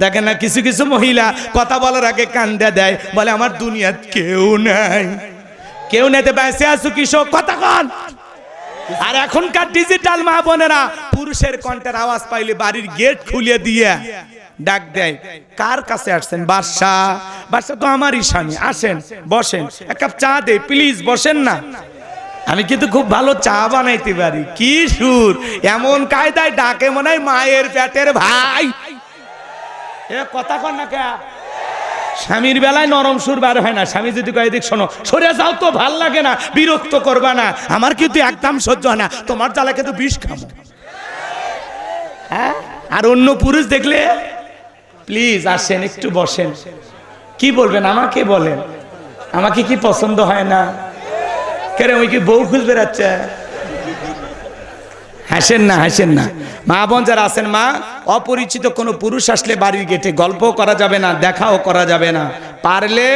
দেখেন না কিছু কিছু মহিলা কথা বলার আগে কান্দা দেয়, বলে আমার দুনিয়াত কেউ নাই। কেউ নেতে বেঁচে আছো কিসব কথা কন। আর এখনকার ডিজিটাল মা বোনেরা পুরুষের কণ্ঠের আওয়াজ পাইলে বাড়ির গেট খুলে দিয়ে ডাক দেয়, কার কাছে আসছেন? বাদশা। বাদশা তো আমারই স্বামী, আসেন বসেন, এক কাপ চা দে প্লিজ, বসেন না। আমি কিন্তু খুব ভালো চা বানাইতে পারি। কি সুর, এমন কায়দায় ডাকে মনে হয় মায়ের পেটের ভাই। এ কথা কন না কে? স্বামীর বেলায় নরম সুর বার হয় না। স্বামী যদি কয় দেখ শোনো সরে যাও তো, ভাল লাগে না, বিরক্ত করবা না, আমার কিন্তু একদম সহ্য হয় না, তোমার জ্বালা কিন্তু বিষ খাবো। হ্যাঁ, আর অন্য পুরুষ দেখলে প্লিজ আসেন একটু বসেন। কি বলবেন আমাকে বলেন, আমাকে কি পছন্দ হয় না? কেন ওই কি বউ খুঁজ বেড়াচ্ছে? হাসেন না, হাসেন না। মা বোন যারা আছেন, মা অপরিচিত কোনো পুরুষ আসলে বাড়ির গেটে গল্প করা যাবে না, দেখাও করা যাবে না। পারলে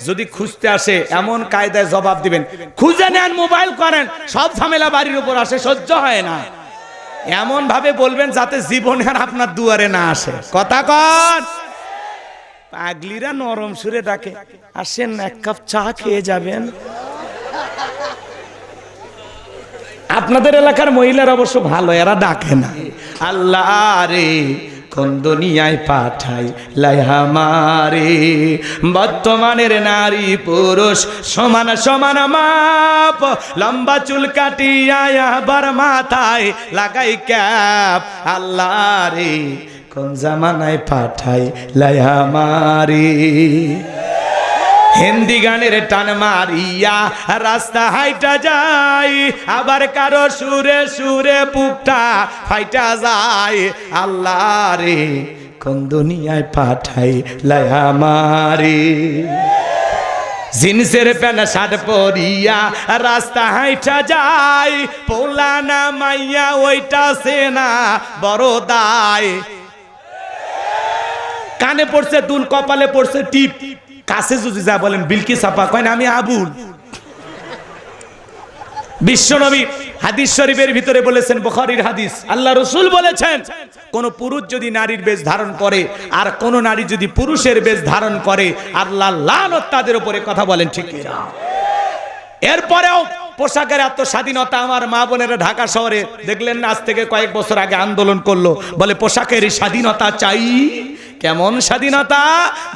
যদি খুঁজতে আসে এমন কায়দায় জবাব দিবেন, খুঁজে নেন, মোবাইল করেন, সব ঝামেলা বাড়ির উপর আসে, সহ্য হয় না। এমন ভাবে বলবেন যাতে জীবনে আর আপনার দুয়ারে না আসে। কথা কন। পাগলিরা নরম সুরে ডাকে, আসেন এক কাপ চা খেয়ে যাবেন। আপনাদের এলাকার মহিলার অবশ্য ভালো, এরা ডাকে না। আল্লাহ রে কোন দুনিয়ায় পাঠাই লাইহামারে, বর্তমানের নারী পুরুষ সমান সমান মাপ, লম্বা চুল কাটিয়া আবার মাথায় লাগাই ক্যাপ। আল্লাহ রে কোন জামানায় পাঠাই লাইহামারে, হিন্দি গানের টান মারিয়া রাস্তা হাইটা যায়, আবার কারো সুরে সুরে বুকটা ফাইটা যায়। আল্লাহ রে কোন দুনিয়ায় পাঠাই লাইহামারে, জিন্সের প্যান্ট শার্ট পরিয়া রাস্তা হাইটা যায়, পোলা না মাইয়া ওইটা সেনা বড় দায়। কানে পড়ছে দুল, কপালে পড়ছে টিপ, কাছে যদি যা বলেন বিলকিস আপা, কয় না আমি আবুল। বিশ্বনবী হাদিস শরীফের ভিতরে বলেছেন, বুখারীর হাদিস, আল্লাহ রাসূল বলেছেন কোন পুরুষ যদি নারীর বেশ ধারণ করে আর কোন নারী যদি পুরুষের বেশ ধারণ করে, আল্লাহ লানত তাদের উপরে। কথা বলেন ঠিক কিনা? এরপরেও পোশাকের এত স্বাধীনতা, আমার মা বোনেরা ঢাকা শহরে দেখলেন না, আজ থেকে কয়েক বছর আগে আন্দোলন করলো, বলে পোশাকের স্বাধীনতা চাই। কেমন স্বাধীনতা?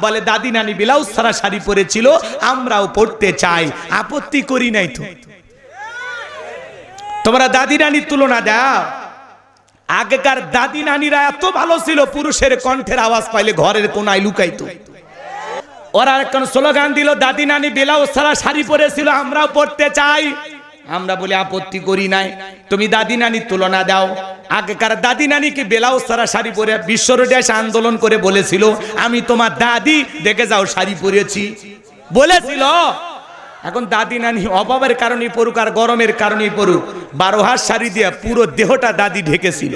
বলে দাদি নানি ব্লাউজ ছাড়া শাড়ি পরেছিল, আমরাও পড়তে চাই, আপত্তি করি নাই তো। তোমরা দাদি নানির তুলনা দাও। আগেকার দাদি নানিরা এত ভালো ছিল, পুরুষের কণ্ঠের আওয়াজ পাইলে ঘরের কোনায় লুকাইতো। ওরা এখন স্লোগান দিল, দাদি নানি ব্লাউজ ছাড়া শাড়ি পরেছিল, আমরাও পড়তে চাই। আমরা বলি আপত্তি করি নাই। তুমি দাদি নানির তুলনা দাও। আগেকার দাদি নানিকে ব্লাউজ ছাড়া শাড়ি পরে বিশ্ব রোডে এসে আন্দোলন করে বলেছিল, আমি তোমার দাদি, দেখে যাও শাড়ি পরেছি, বলেছিল। এখন দাদি নানি অভাবের কারণে পড়ুক আর গরমের কারণে পড়ুক, 12 হাত শাড়ি দিয়ে পুরো দেহটা দাদি ঢেকেছিল।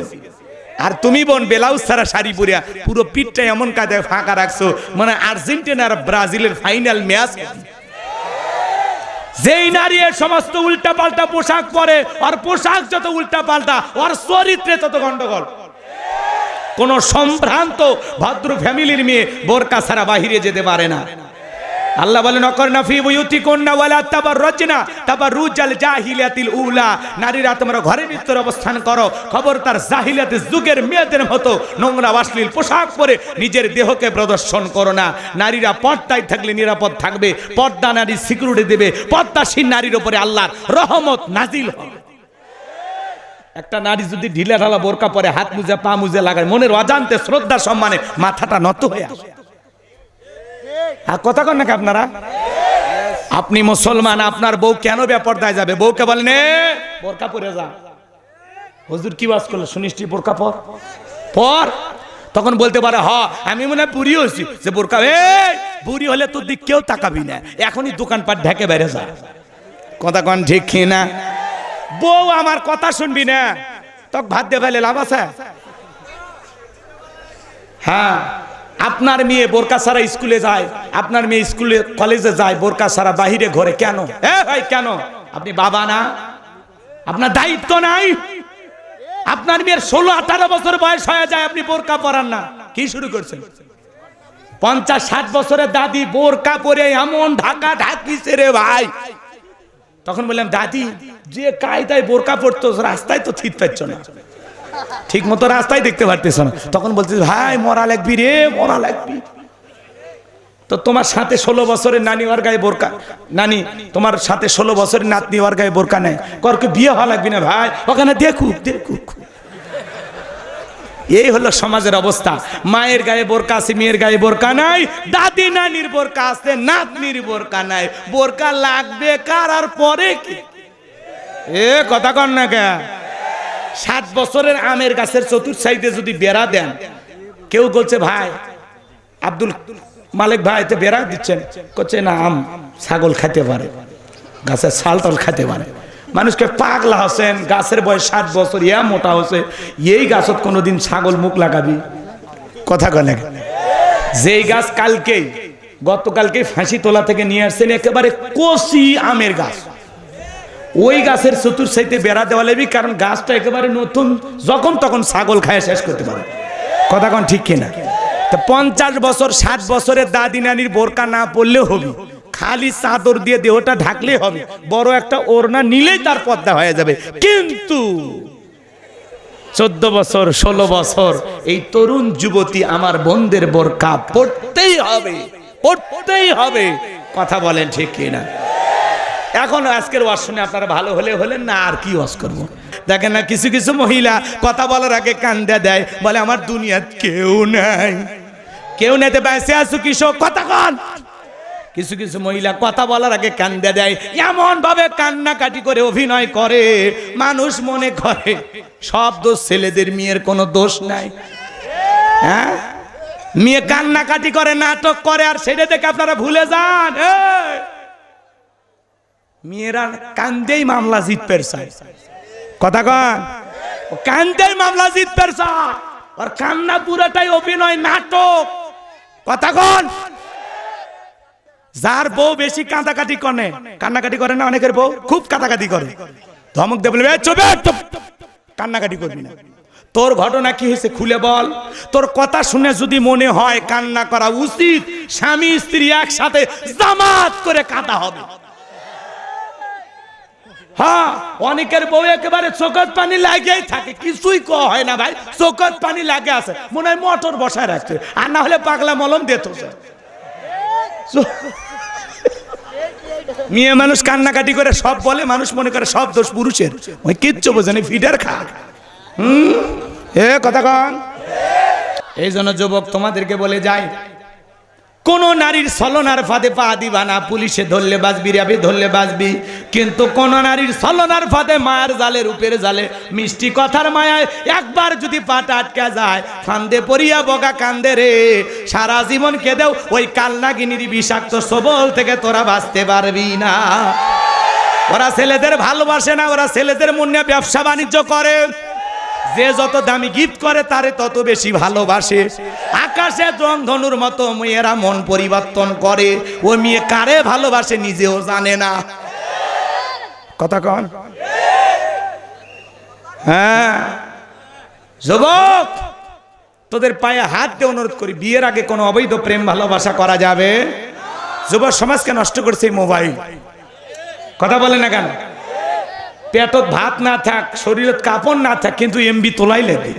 আর তুমি বোন ব্লাউজ ছাড়া শাড়ি পরিয়া পুরো পিঠটা এমন কায়দায় ফাঁকা রাখছো, মানে আর্জেন্টিনা আর ব্রাজিলের ফাইনাল ম্যাচ। যেই নারী এর সমস্ত উল্টা পাল্টা পোশাক পরে, আর পোশাক যত উল্টা পাল্টা, ওর চরিত্রে তত গন্ডগোল। কোন সম্ভ্রান্ত ভদ্র ফ্যামিলির মেয়ে বোরকা ছাড়া বাহিরে যেতে পারে না। আল্লাহ বলেন, অকরনা ফি বুয়ুতিকুন্না ওয়ালা তাবাররাজনা তাবাররুজাল জাহিলিয়াতিল উলা, নারীরা তোমরা ঘরের ভিতরে অবস্থান করো, খবরদার জাহিলিয়াতের যুগের মেয়েদের মতো নোংরা অশ্লীল পোশাক পরে নিজের দেহকে প্রদর্শন করো না। নারীরা পর্দায় থাকলে নিরাপদ থাকবে, পর্দা নারী সিকিউরিটি দেবে, পর্দাশীল নারীর উপরে আল্লাহর রহমত নাজিল হবে। একটা নারী যদি ঢিলা ঢালা বোরকা পরে, হাত মুজে পা মুজে লাগায়, মনের অজান্তে শ্রদ্ধা সম্মানে মাথাটা নত হয়ে আসে। আর কথা কন নাকি আপনারা? আপনি মুসলমান, আপনার বউ কেন বেপরদায় যাবে? বউকে বলেন বোরকা পরে যা। হুজুর কি ওয়াজ করলো শুনিস, বোরকা পর পর। তখন বলতে পারে, হ আমি মনে হয় বুড়ি হয়েছি, যে বোরকা বুড়ি হলে তোর দিক কেউ তাকাবি না, এখনই দোকানপাট ঢেকে বেড়ে যা। কথা কন ঠিক না? বউ আমার কথা শুনবি না, তখন ভাত দিয়ে ফেলে লাভ আছে? হ্যাঁ, আপনার মেয়ে বোরকা ছাড়া স্কুলে যায়, আপনার মেয়ে স্কুলে কলেজে যায় বোরকা ছাড়া বাহিরে ঘরে, কেন? ভাই কেন? আপনি বাবা না? আপনার দায়িত্ব নাই? আপনার মেয়ের 16-18 বছর বয়স হয়ে যায়, আপনি বোরকা পরান না, কি শুরু করছেন? 50-60 বছরের দাদি বোরকা পরে এমন ঢাকা ঢাকিছে রে ভাই। তখন বললাম দাদি যে কায়দায় বোরকা পড়তো রাস্তায় তো ঠিক পাচ্ছ না, ঠিক মতো রাস্তায় দেখতে পারতেছ না। তখন বলছে ভাই মরা লাগবি রে, মরা লাগবি। তো তোমার সাথে 16 বছরের নানি ওর গায়ে বোরকা, নানি তোমার সাথে 16 বছরের নাতনি ওর গায়ে বোরকা নেয়, করকে বিয়ে হওয়া লাগবি না ভাই, ওখানে দেখুক দেখুক। এই হলো সমাজের অবস্থা। মায়ের গায়ে বোরকা আছে, মেয়ের গায়ে বোরকা নাই, দাদি নানির বোরকা আছে, নাতনির বোরকা নাই। বোরকা লাগবে কার আর পরে কি? এ কথা কন না কে? 7 বছরের আমের গাছের চতুর্থ সাইডে যদি বেড়া দেন, কেউ বলছে ভাই আব্দুল মালিক ভাই তো বেড়া দিচ্ছেন, করছে না আম ছাগল খেতে পারে, গাছের ছাল টাল খেতে পারে। মানুষকে পাগলা হচ্ছেন, গাছের বয়স 7 বছর, ইয়া মোটা হচ্ছে, এই গাছত কোনোদিন ছাগল মুখ লাগাবি? কথা কনে। যেই গাছ কালকেই গতকালকে ফাঁসি তোলা থেকে নিয়ে আসছেন একেবারে কচি আমের গাছ, ওই গাছের চতুর সাইতে বেড়া দেওয়া লাগবে, কারণ গাছটা একেবারে নতুন, যখন তখন ছাগল খায় শেষ করতে পারে। কথা কন ঠিক কিনা? তো 50 বছর 60 বছরের দাদি নানির বোরকা না পড়লেও হবে, খালি চাদর দিয়ে দেহটা ঢাকলে হবে, বড় একটা ওড়না নিলেই তার পর্দা হয়ে যাবে। কিন্তু 14 বছর 16 বছর এই তরুণ যুবতী আমার বোনদের বোরকা পড়তেই হবে, পড়তেই হবে। কথা বলেন ঠিক কিনা? এখন আজকের ওয়াজ শুনে আপনারা ভালো হলে হলেন না, আর কি ওয়াজ করবো? দেখেন না কিছু কিছু মহিলা কথা বলার আগে কান্দা দেয়, বলে আমার দুনিয়াত কেউ নাই, কেউ নেতে বেঁচে আছো কিসব? কথা কন। কিছু কিছু মহিলা কথা বলার আগে কান্দা দেয়, এমন ভাবে কান্নাকাটি করে অভিনয় করে, মানুষ মনে করে সব দোষ ছেলেদের, মেয়ের কোনো দোষ নাই। হ্যাঁ, মেয়ে কান্নাকাটি করে, নাটক করে, আর সেটা দেখে আপনারা ভুলে যান মেয়েরা কান্দেই মামলা জিততে চায়। কথা কন, কান্দেই মামলা জিততে চায়, আর কান্না পুরোটাই অভিনয়, নাটক। কথা কন। যার বউ বেশি কাঁদাকাটি করে, কান্নাকাটি করে না, অনেকের বউ খুব কাঁদাকাটি করে, ধমক দেবে কান্নাকাটি করবি না, তোর ঘটনা কি হয়েছে খুলে বল। তোর কথা শুনে যদি মনে হয় কান্না করা উচিত, স্বামী স্ত্রী একসাথে জামাত করে কাঁদা হবে। হ্যাঁ, অনেকের বউ একেবারে চোখের পানি লাগিয়েই থাকে, কিছুই হয় না ভাই, চোখের পানি লাগে আছে, মনে হয় মোটর বসায় রাখছে, আর না হলে পাগলা মলম দিত। মেয়ে মানুষ কান্নাকাটি করে সব বলে, মানুষ মনে করে সব দোষ পুরুষের, ওই কিচ্ছু বোঝেনি, ফিডার খা। কথা কন। এই জন্য যুবক তোমাদেরকে বলে যাই, কোন নারীর ছলনার ফাঁদে পা দিবা না। পুলিশে ধরলে বাঁচবি, র্যাবে ধরলে বাঁচবি, কিন্তু কোন নারীর ছলনার ফাঁদে, মায়ের জালে, রূপের জালে, মিষ্টি কথার মায়ায় একবার যদি পাটা আটকা যায়, ফান্দে পড়িয়া বগা কান্দে রে, সারা জীবন কেঁদেও ওই কালনাগিনীর বিষাক্ত সবল থেকে তোরা বাঁচতে পারবি না। ওরা ছেলেদের ভালোবাসে না, ওরা ছেলেদের মনে ব্যবসা বাণিজ্য করে, যে যত দামি গিফট করে তারে তত বেশি ভালোবাসে। আকাশে রংধনুর মতো মেয়েরা মন পরিবর্তন করে, ও মেয়ে কারে ভালোবাসে নিজেও জানে না। কথা কন। হ্যাঁ যুবক, তোদের পায়ে হাত দিয়ে অনুরোধ করি, বিয়ের আগে কোনো অবৈধ প্রেম ভালোবাসা করা যাবে? যুব সমাজকে নষ্ট করছে মোবাইল। কথা বলে না কেন? পেটত ভাত না থাক, শরীরত কাপড় না থাক, কিন্তু এমবি তোলাই লাগে।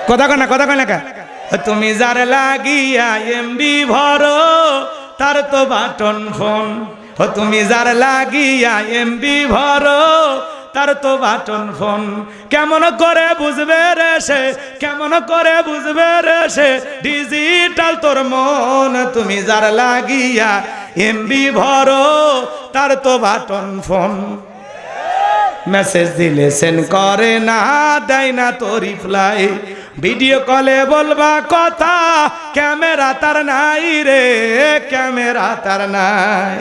কথা কয় না, কথা কয় না কেন? তুমি যার লাগিয়া এমবি ভরো, তার তো বাটন ফোন। তুমি যার লাগিয়া এমবি ভরো, তার তো বাটন ফোন। কেমন করে বুঝবে রে সে, কেমন করে বুঝবে রে সে, ডিজিটাল তোর মন। তুমি যার লাগিয়া এমবি ভরো, তার তো বাটন ফোন। মেসেজ দিলে সেন্ড করে না, দেয় না তো রিপ্লাই, ভিডিও কলে বলবা কথা, ক্যামেরা তার নাই রে, ক্যামেরা তার নাই।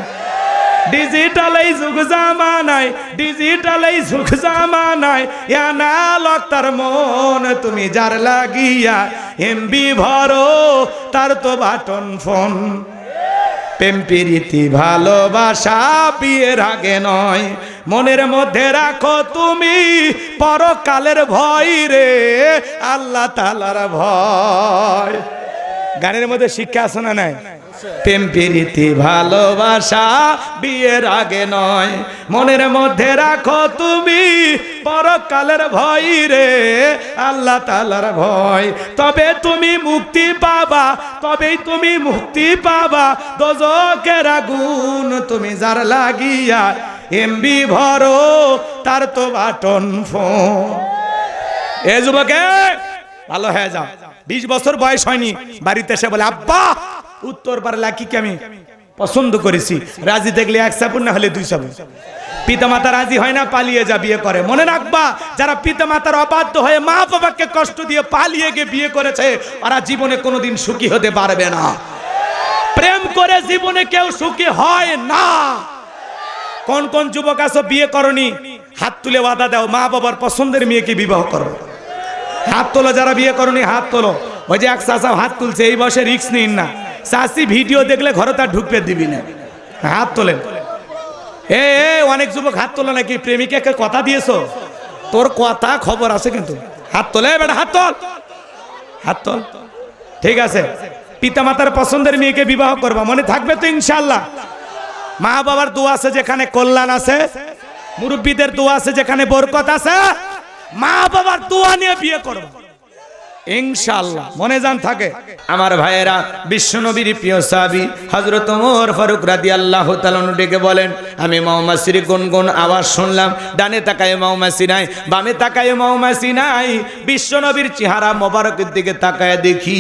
ডিজিটাল এই যুগ জামানায়, ডিজিটাল এই যুগ জামানায়, অ্যানালগ তার মন। তুমি যার লাগিয়া এমবি ভরো, তার তো বাটন ফোন। প্রেম প্রীতি ভালোবাসা বিয়ের আগে নয়, মনের মধ্যে রাখো তুমি পরকালের ভয় রে, আল্লাহ তাআলার ভয়। গানের মধ্যে শিক্ষা আছে না নাই? প্রেম প্রীতি ভালোবাসা বিয়ের আগে নয়, মনের মধ্যে রাখো তুমি পরকালের ভয় রে, আল্লাহ তাআলার ভয়, তবে তুমি মুক্তি পাবা, তবেই তুমি মুক্তি পাবা দোজখের আগুন তুমি যার লাগিয়া এমবি ভরো তার তো বাটন ফোন। এ যুবকে ভালো হয়ে যাও, 20 বছর বয়স হয়নি, বাড়িতে এসে বলে আব্বা উত্তর পারে লাকিকে আমি পছন্দ করেছি, রাজি দেখলে 1 সাপুন না হলে 2 সাপুন। পিতামাতা রাজি হয় না, পালিয়ে যা বিয়ে করে। মনে রাখবা, যারা পিতামাতার অবাধ্য হয়ে মা বাবাকে কষ্ট দিয়ে পালিয়ে গিয়ে বিয়ে করেছে, ওরা জীবনে কোনোদিন সুখী হতে পারবে না। প্রেম করে জীবনে কেউ সুখী হয় না। কোন কোন যুবক আছো বিয়ে করনি, হাত তুলে ওয়াদা দাও মা বাবার পছন্দের মেয়েকে বিবাহ করো। হাত তোলো যারা বিয়ে করনি, হাত তোলো। ওই যে এক চাচা হাত তুলছে, এই বয়সে রিস্ক নিন না। চাচি ভিডিও দেখলে ঘরে তার ঢুকতে দিবি না, হাত তোলেন। এ অনেক যুবক হাত তোলো নাকি প্রেমিকাকে কথা দিয়েছো, তোর কথা খবর আছে কিন্তু হাত তোলে বেটা, হাত তোল, হাত তোল। ঠিক আছে, পিতামাতার পছন্দের মেয়েকে বিবাহ করবা, মনে থাকবে তো ইনশাআল্লাহ। মা বাবার দোয়া আছে যেখানে কল্যাণ আছে, মুরব্বীদের দোয়া আছে যেখানে বরকত আছে, মা বাবার দোয়া নিয়ে বিয়ে করো ইনশাআল্লাহ, মনে জান থাকে। আমার ভাইয়েরা, বিশ্বনবীর প্রিয় সাহাবী হযরত ওমর ফারুক রাদিয়াল্লাহু তাআলা ডেকে বলেন, আমি মৌমাছির গুনগুন আওয়াজ শুনলাম, ডানে তাকায় মৌমাছি নাই, বামে তাকায় মৌমাছি নাই, বিশ্বনবীর চেহারা মোবারকের দিকে তাকায় দেখি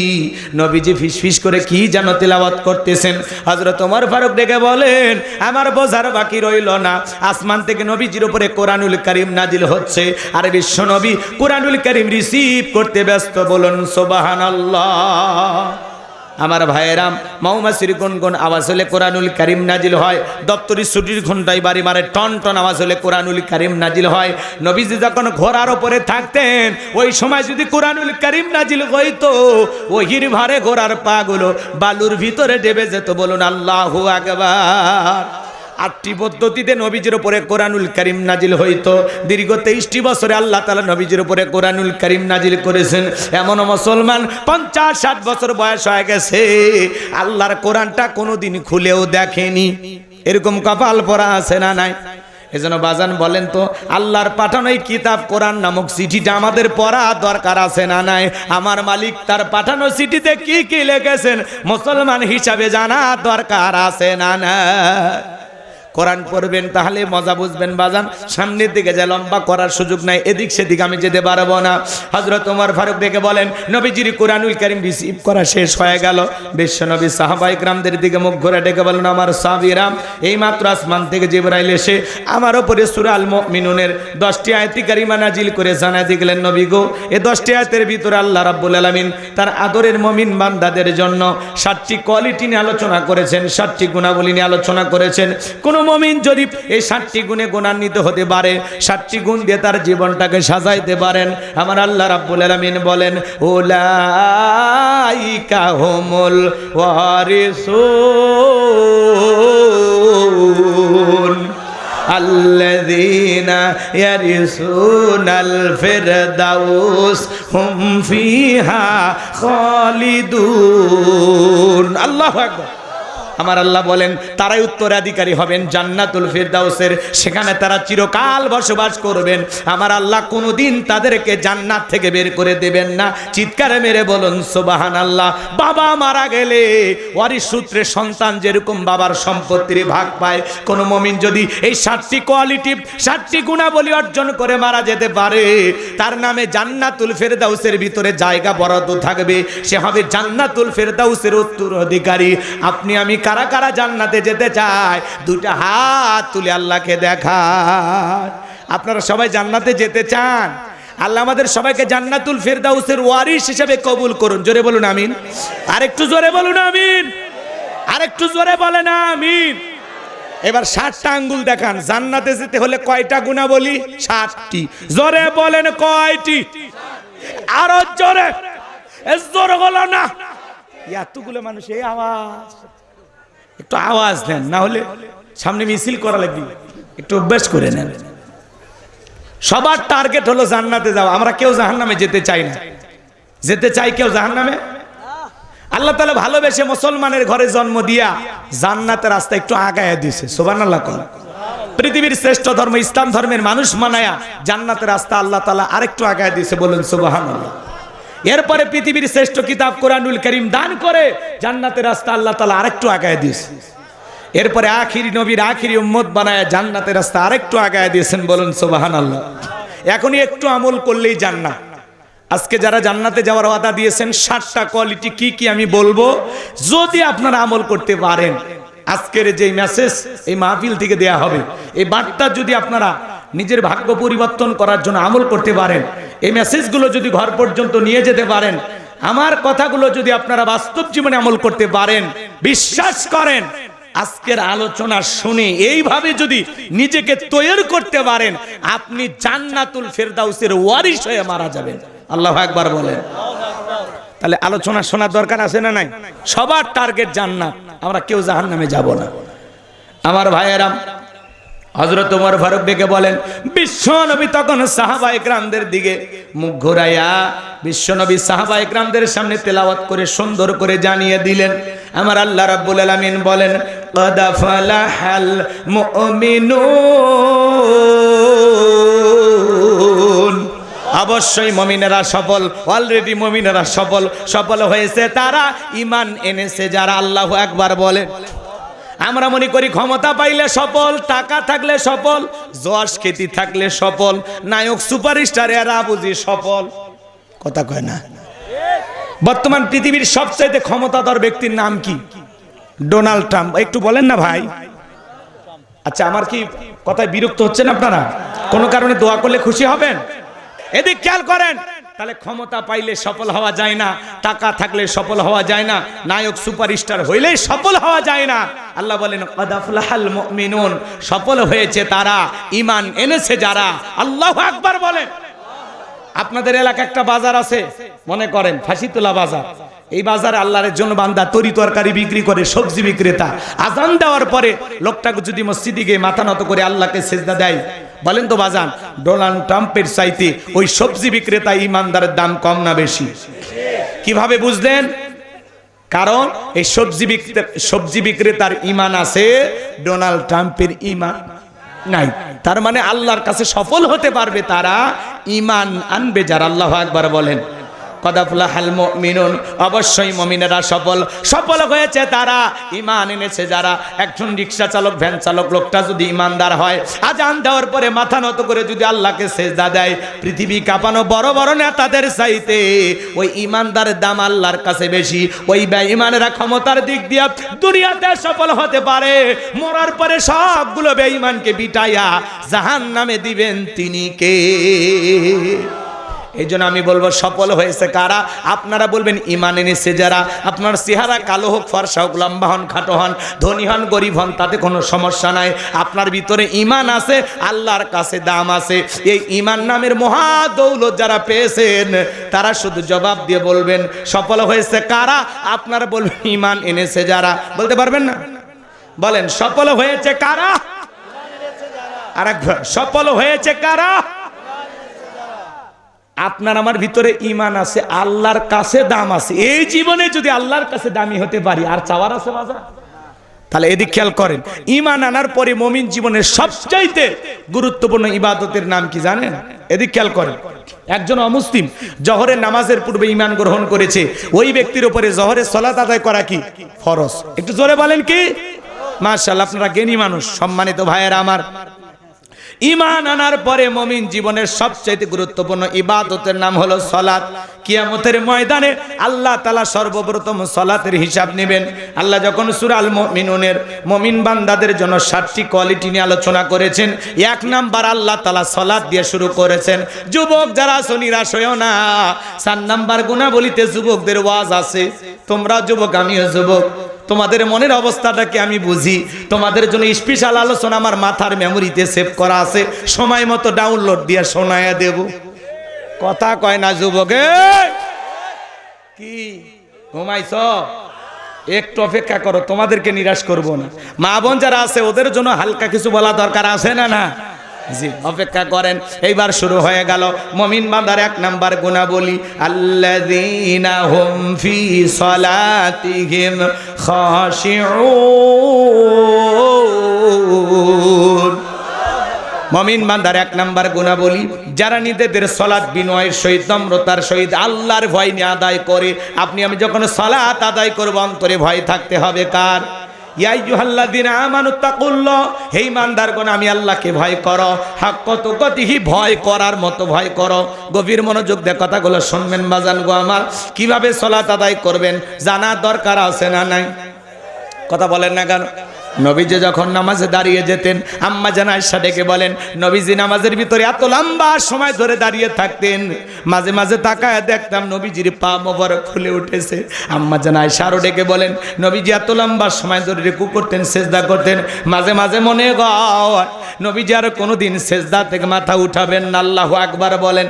নবীজি ফিসফিস করে কি যেন তেলাওয়াত করতেছেন। হযরত ওমর ফারুক ডেকে বলেন, আমার বোঝার বাকি রইল না, আসমান থেকে নবীজির উপরে কোরআনুল কারীম নাজিল হচ্ছে, আর বিশ্বনবী কোরআনুল কারীম রিসিভ করতে ব্যস্ত। বলুন সুবহানাল্লাহ। আমার ভাইয়েরাম, মৌমাছির গুনগুন আওয়াজ হলে কোরআনুল কারীম নাজিল হয়, দপ্তরি ছুটির ঘন্টায় বাড়ি মারে টন টন আওয়াজ হলে কোরআনুল কারীম নাজিল হয়। নবীজি যখন ঘোড়ার উপরে থাকতেন, ওই সময় যদি কোরআনুল কারীম নাজিল হইতো, ওহির ভারে ঘোড়ার পা গুলো বালুর ভিতরে ডেবে যেত। বলুন আল্লাহু আকবার। 8টি পদ্ধতিতে নবীজির উপরে কোরআনুল কারীম নাজিল হইতো। দীর্ঘ 23টি বছরে আল্লাহ তাআলা নবীজির উপরে কোরআনুল কারীম নাজিল করেছেন। এমন মুসলমান 50-60 বছর বয়স হয়ে গেছে, আল্লাহর কোরআনটা কোনোদিন খুলেও দেখেনি। এরকম কপাল পরা আছে না নাই? এজন্য বাজান বলেন তো, আল্লাহর পাঠানো এই কিতাব কোরআন নামক চিঠিটা আমাদের পড়া দরকার আছে না নাই? আমার মালিক তার পাঠানো চিঠিতে কি কি লিখেছেন মুসলমান হিসাবে জানা দরকার আছে না নাই? কোরআন পড়বেন তাহলে মজা বুঝবেন বাজান। সামনের দিকে যে লম্বা করার সুযোগ নাই, এদিক সেদিক আমি যেতে পারবো না। হযরত ওমর ফারুক দেখে বলেন, নবীজির কোরআনুল কারীম রিসিভ করা শেষ হয়ে গেল। বিশ্বনবী সাহাবায়ে কেরামদের দিকে মুখ ঘুরে ডেকে বলেন, আমার সাহাবীরা, এই মাত্র আসমান থেকে জিবরাইল এসে আমার উপরে সূরা আল মুমিনুনের 10টি আয়াতি কারিমা নাজিল করে জানায় দিলেন, নবী গো, এই 10টি আয়াতের ভিতরে আল্লাহ রাব্বুল আলামিন তার আদরের মুমিন বান্দাদের জন্য 7টি কোয়ালিটি নিয়ে আলোচনা করেছেন, 7টি গুণাবলী নিয়ে আলোচনা করেছেন। কোন মুমিন যদি এই 7টি গুণে গুণান্বিত হতে পারে, 7টি গুণ দিয়ে তার জীবনটাকে সাজাইতে পারেন, আমার আল্লাহ রাব্বুল আলামিন বলেন, উলাইকা হুমুল ওয়ারিসুন আল্লাযীনা ইয়ারিসুনাল ফিরদাউস হুম ফিহা খালিদুন। আল্লাহু আকবার। আমার আল্লাহ বলেন, তারাই উত্তরাধিকারী হবেন জান্নাতুল ফিরদাউসের, সেখানে তারা চিরকাল বসবাস করবেন। আমার আল্লাহ কোনোদিন তাদেরকে জান্নাত থেকে বের করে দেবেন না। চিৎকার মেরে বলুন সুবহানাল্লাহ। বাবা মারা গেলে ওয়ারিস সূত্রে সন্তান যেরকম বাবার সম্পত্তির ভাগ পায়, কোন মুমিন যদি এই 7টি কোয়ালিটি 7টি গুণাবলী অর্জন করে মারা যেতে পারে, তার নামে জান্নাতুল ফিরদাউসের ভিতরে জায়গা বরাদ্দ থাকবে, সে হবে জান্নাতুল ফিরদাউসের উত্তরাধিকারী। আপনি আমি কারা কারা জান্নাতে যেতে চায়? 2টা হাত তুলে আল্লাহকে দেখান। আপনারা সবাই জান্নাতে যেতে চান? আল্লাহ আমাদের সবাইকে জান্নাতুল ফিরদাউসের ওয়ারিস হিসেবে কবুল করুন। জোরে বলুন আমিন। আরেকটু জোরে বলুন আমিন। আরেকটু জোরে বলেন আমিন। এবার 7টা আঙ্গুল দেখান। জান্নাতে যেতে হলে কয়টা গুণাবলী? 7টি। জোরে বলেন কয়টি? আরো জোরে। জোরে বলো না। এতগুলো মানুষ, এই আওয়াজ, একটু আওয়াজ দেন, না হলে সামনে মিছিল করা লাগবে। একটু অভ্যাস করে নেন। সবার টার্গেট হলো জান্নাতে যাওয়া। আমরা কেউ জাহান্নামে যেতে চাই না। যেতে চাই কেউ জাহান্নামে? আল্লাহ তাআলা ভালোবেসে মুসলমানের ঘরে জন্ম দিয়া জান্নাতের রাস্তা একটু আগায়া দিয়েছে। সুবহানাল্লাহ। পৃথিবীর শ্রেষ্ঠ ধর্ম ইসলাম ধর্মের মানুষ মানায়া জান্নাতের রাস্তা আল্লাহ তাআলা আরেকটু আগায়া দিয়েছে, বলুন সুবহানাল্লাহ। এরপরে পৃথিবীর শ্রেষ্ঠ কিতাব কোরআনুল কারীম দান করে জান্নাতের রাস্তা আল্লাহ তাআলা আরেকটু আগায়া দিয়েছে। এরপরে আখিরি নবীর আখিরি উম্মত বানায়া জান্নাতের রাস্তা আরেকটু আগায়া দিয়েছেন, বলুন সুবহানাল্লাহ। এখনই একটু আমল করলেই জান্নাত। আজকে যারা জান্নাতে যাওয়ার ওয়াদা দিয়েছেন 60টা কোয়ালিটি কি কি আমি বলবো, যদি আপনারা আমল করতে পারেন, আজকের যে মেসেজ এই মাহফিল থেকে দেয়া হবে, এই বার্তা যদি আপনারা নিজের ভাগ্য পরিবর্তন করার জন্য আমল করতে পারেন, এই মেসেজগুলো যদি ঘর পর্যন্ত নিয়ে যেতে পারেন, আমার কথাগুলো যদি আপনারা বাস্তব জীবনে আমল করতে পারেন, বিশ্বাস করেন আজকের আলোচনা শুনে এইভাবে যদি নিজেকে তৈরি করতে পারেন, আপনি জান্নাতুল ফেরদাউসের ওয়ারিশ হয়ে মারা যাবেন। আল্লাহু আকবার বলেন। তাহলে আলোচনা শোনার দরকার আছে না নাই? সবার টার্গেট জান্নাত, আমরা কেউ জাহান্নামে যাব না। আমার ভাইয়েরা, হযরত ওমর ফারুক ডেকে বলেন, বিশ্বনবী তখন সাহাবায়ে কেরামদের দিকে মুখ ঘুরাইয়া বিশ্বনবী সাহাবায়ে কেরামদের সামনে তেলাওয়াত করে সুন্দর করে জানিয়ে দিলেন, আমার আল্লাহ রাব্বুল আলামিন বলেন, ক্বাদ ফালাহাল মুমিনুন, অবশ্যই মুমিনেরা সফল, অলরেডি মুমিনেরা সফল হয়েছে তারা, ঈমান এনেছে যারা। আল্লাহু আকবার বলেন। আমরা মনে করি ক্ষমতা পাইলে সফল, টাকা থাকলে সফল, যশ খ্যাতি থাকলে সফল, নায়ক সুপারস্টার এরা বুঝি সফল। কথা কয় না? বর্তমান পৃথিবীর সবচাইতে ক্ষমতাধর ব্যক্তির নাম কি? Donald Trump. একটু বলেন না ভাই। আচ্ছা, আমার কি কথায় বিরক্ত হচ্ছেন আপনারা? কোনো কারণে দোয়া করলে খুশি হবেন? এদিক খেয়াল করেন। তাহলে ক্ষমতা পাইলে সফল হওয়া যায় না, টাকা থাকলে সফল হওয়া যায় না, নায়ক সুপারস্টার হইলেই সফল হওয়া যায় না। আল্লাহ বলেন, ক্বাদ আফলাহাল মুমিনুন, সফল হয়েছে তারা, ঈমান এনেছে যারা। আল্লাহু আকবার বলেন। আপনাদের এলাকায় একটা বাজার আছে, মনে করেন ফাঁসিতলা বাজার। এই বাজারে আল্লাহর জন্য বান্দা তরি তরকারি বিক্রি করে, সবজি বিক্রেতা। আজান দেওয়ার পরে লোকটাকে যদি মসজিদে গিয়ে মাথা নত করে আল্লাহকে সিজদা দেয়, বলেন তো বাজান, ডোনাল্ড ট্রাম্পের চাইতে ওই সবজি বিক্রেতা ইমানদারের দাম কম না বেশি? কিভাবে বুঝলেন? কারণ এই সবজি বিক্রেতার ঈমান আছে, ডোনাল্ড ট্রাম্পের ঈমান নাই। তার মানে আল্লাহর কাছে সফল হতে পারবে তারা, ঈমান আনবে যারা। আল্লাহু আকবার বলেন। ক্বাদ আফলাহাল মুমিনুন, অবশ্যই মুমিনেরা সফল হয়েছে তারা, ঈমান এনেছে যারা। একজন রিকশা চালক, ভ্যান চালক লোকটা যদি ঈমানদার হয়, আজান দেওয়ার পরে মাথা নত করে যদি আল্লাহকে সিজদা দেয়, পৃথিবী কাঁপানো বড় বড় নেতাদের চাইতে ওই ঈমানদারের দাম আল্লাহর কাছে বেশি। ওই বেঈমানেরা ক্ষমতার দিক দিয়ে দুনিয়াতে সফল হতে পারে, মরার পরে সবগুলো বেঈমানকে বিটাইয়া জাহান্নামে দিবেন তিনি কে? এই জন্য আমি বলবো সফল হয়েছে কারা? আপনারা বলবেন ঈমান এনেছে যারা। আপনার চেহারা কালো হোক, ফর্সা হোক, লম্বা হন, খাটো হন, ধনী হন, গরিব হন, তাতে কোনো সমস্যা নাই। আপনার ভিতরে ঈমান আছে, আল্লাহর কাছে দাম আছে। এই ঈমান নামের মহা দৌলত যারা পেয়েছেন, তারা শুধু জবাব দিয়ে বলবেন সফল হয়েছে কারা? আপনারা বলবেন ঈমান এনেছে যারা। বলতে পারবেন না? বলেন সফল হয়েছে কারা? আরেকবার, সফল হয়েছে কারা? আপনার আমার ভিতরে ঈমান আছে, আল্লাহর কাছে দাম আছে। এই জীবনে যদি আল্লাহর কাছে দামি হতে পারি, আর চাওয়ার আছে বাজার? তাহলে এদিক খেয়াল করেন। ঈমান আনার পরে মুমিন জীবনের সবচাইতে গুরুত্বপূর্ণ ইবাদতের নাম কি জানেন? এদিক খেয়াল করেন। একজন অমুসলিম জোহরের নামাজের পূর্বে ঈমান গ্রহণ করেছে, ওই ব্যক্তির উপরে জোহরের সালাত আদায় করা কি ফরজ? একটু জোরে বলেন কি? মাশাআল্লাহ, আপনারা জ্ঞানী মানুষ। সম্মানিত ভাইয়েরা আমার, ঈমান আনার পরে মুমিন জীবনের সবচেয়ে গুরুত্বপূর্ণ ইবাদতের নাম হলো সালাত। কিয়ামতের ময়দানে আল্লাহ তাআলা সর্বপ্রথম সালাতের হিসাব নেবেন। আল্লাহ যখন সূরা আল মুমিনুনের মুমিন বান্দাদের জন্য 7টি কোয়ালিটি নিয়ে আলোচনা করেছেন, 1 নাম্বার আল্লাহ তাআলা সালাত দিয়ে শুরু করেছেন। যুবক যারা আছো নিরাশ হইও না, 4 নাম্বার গুণাবলীতে যুবকদের ওয়াজ আছে। তোমরা যুবক, আমিও যুবক, তোমাদের মনের অবস্থাটাকে আমি বুঝি। তোমাদের জন্য স্পেশাল আলোচনা আমার মাথার মেমোরিতে সেভ করা আছে, সময় মতো ডাউনলোড দিয়ে শোনায়া দেব। কথা কয় না যুবকে? কি ঘুমাইছ? একটু অপেক্ষা করো, তোমাদেরকে নিরাশ করব না। মা বোন যারা আছে ওদের জন্য হালকা কিছু বলা দরকার আছে না? না জি অপেক্ষা করেন, এইবার শুরু হয়ে গেল মুমিন বান্দার 1 নাম্বার গুণাবলী, আল্লাযীনা হুম ফি সালাতিহিম খাশিউন। মুমিন বান্দার 1 নাম্বার গুণাবলী, যারা নিজেদের সালাত বিনয়ের সহিত নম্রতার সহিত আল্লাহর ভয় নিয়ে আদায় করে। আপনি আমি যখন সালাত আদায় করব অন্তরে ভয় থাকতে হবে কার? ইয়া আইয়ুহাল্লাযীনা আমানুত্তাকুল্লাহ, হে ঈমানদারগণ আমি আল্লাহকে ভয় করো, হাক্কা তুকাতিহি, ভয় করার মতো ভয় করো। গভীর মনোযোগ দিয়ে কথাগুলো শুনবেন বাজান গো আমার। কিভাবে সালাত আদায় করবেন জানার দরকার আছে না নাই? কথা বলেন না কেন? নবীজি যখন নামাজে দাঁড়িয়ে যেতেন, আম্মা জান আয়েশা ডেকে বলেন, নবীজি নামাজের ভিতরে এত লম্বা সময় ধরে দাঁড়িয়ে থাকতেন, মাঝে মাঝে তাকায় দেখতাম নবীজির পা মোবারক ফুলে উঠেছে। আম্মা জান আয়েশা আরো ডেকে বলেন, নবীজি এত লম্বা সময় ধরে রুকু করতেন, সেজদা করতেন, মাঝে মাঝে মনে হয় নবীজি আর কোনোদিন সেজদা থেকে মাথা উঠাবেন না। আল্লাহু আকবার বলেন।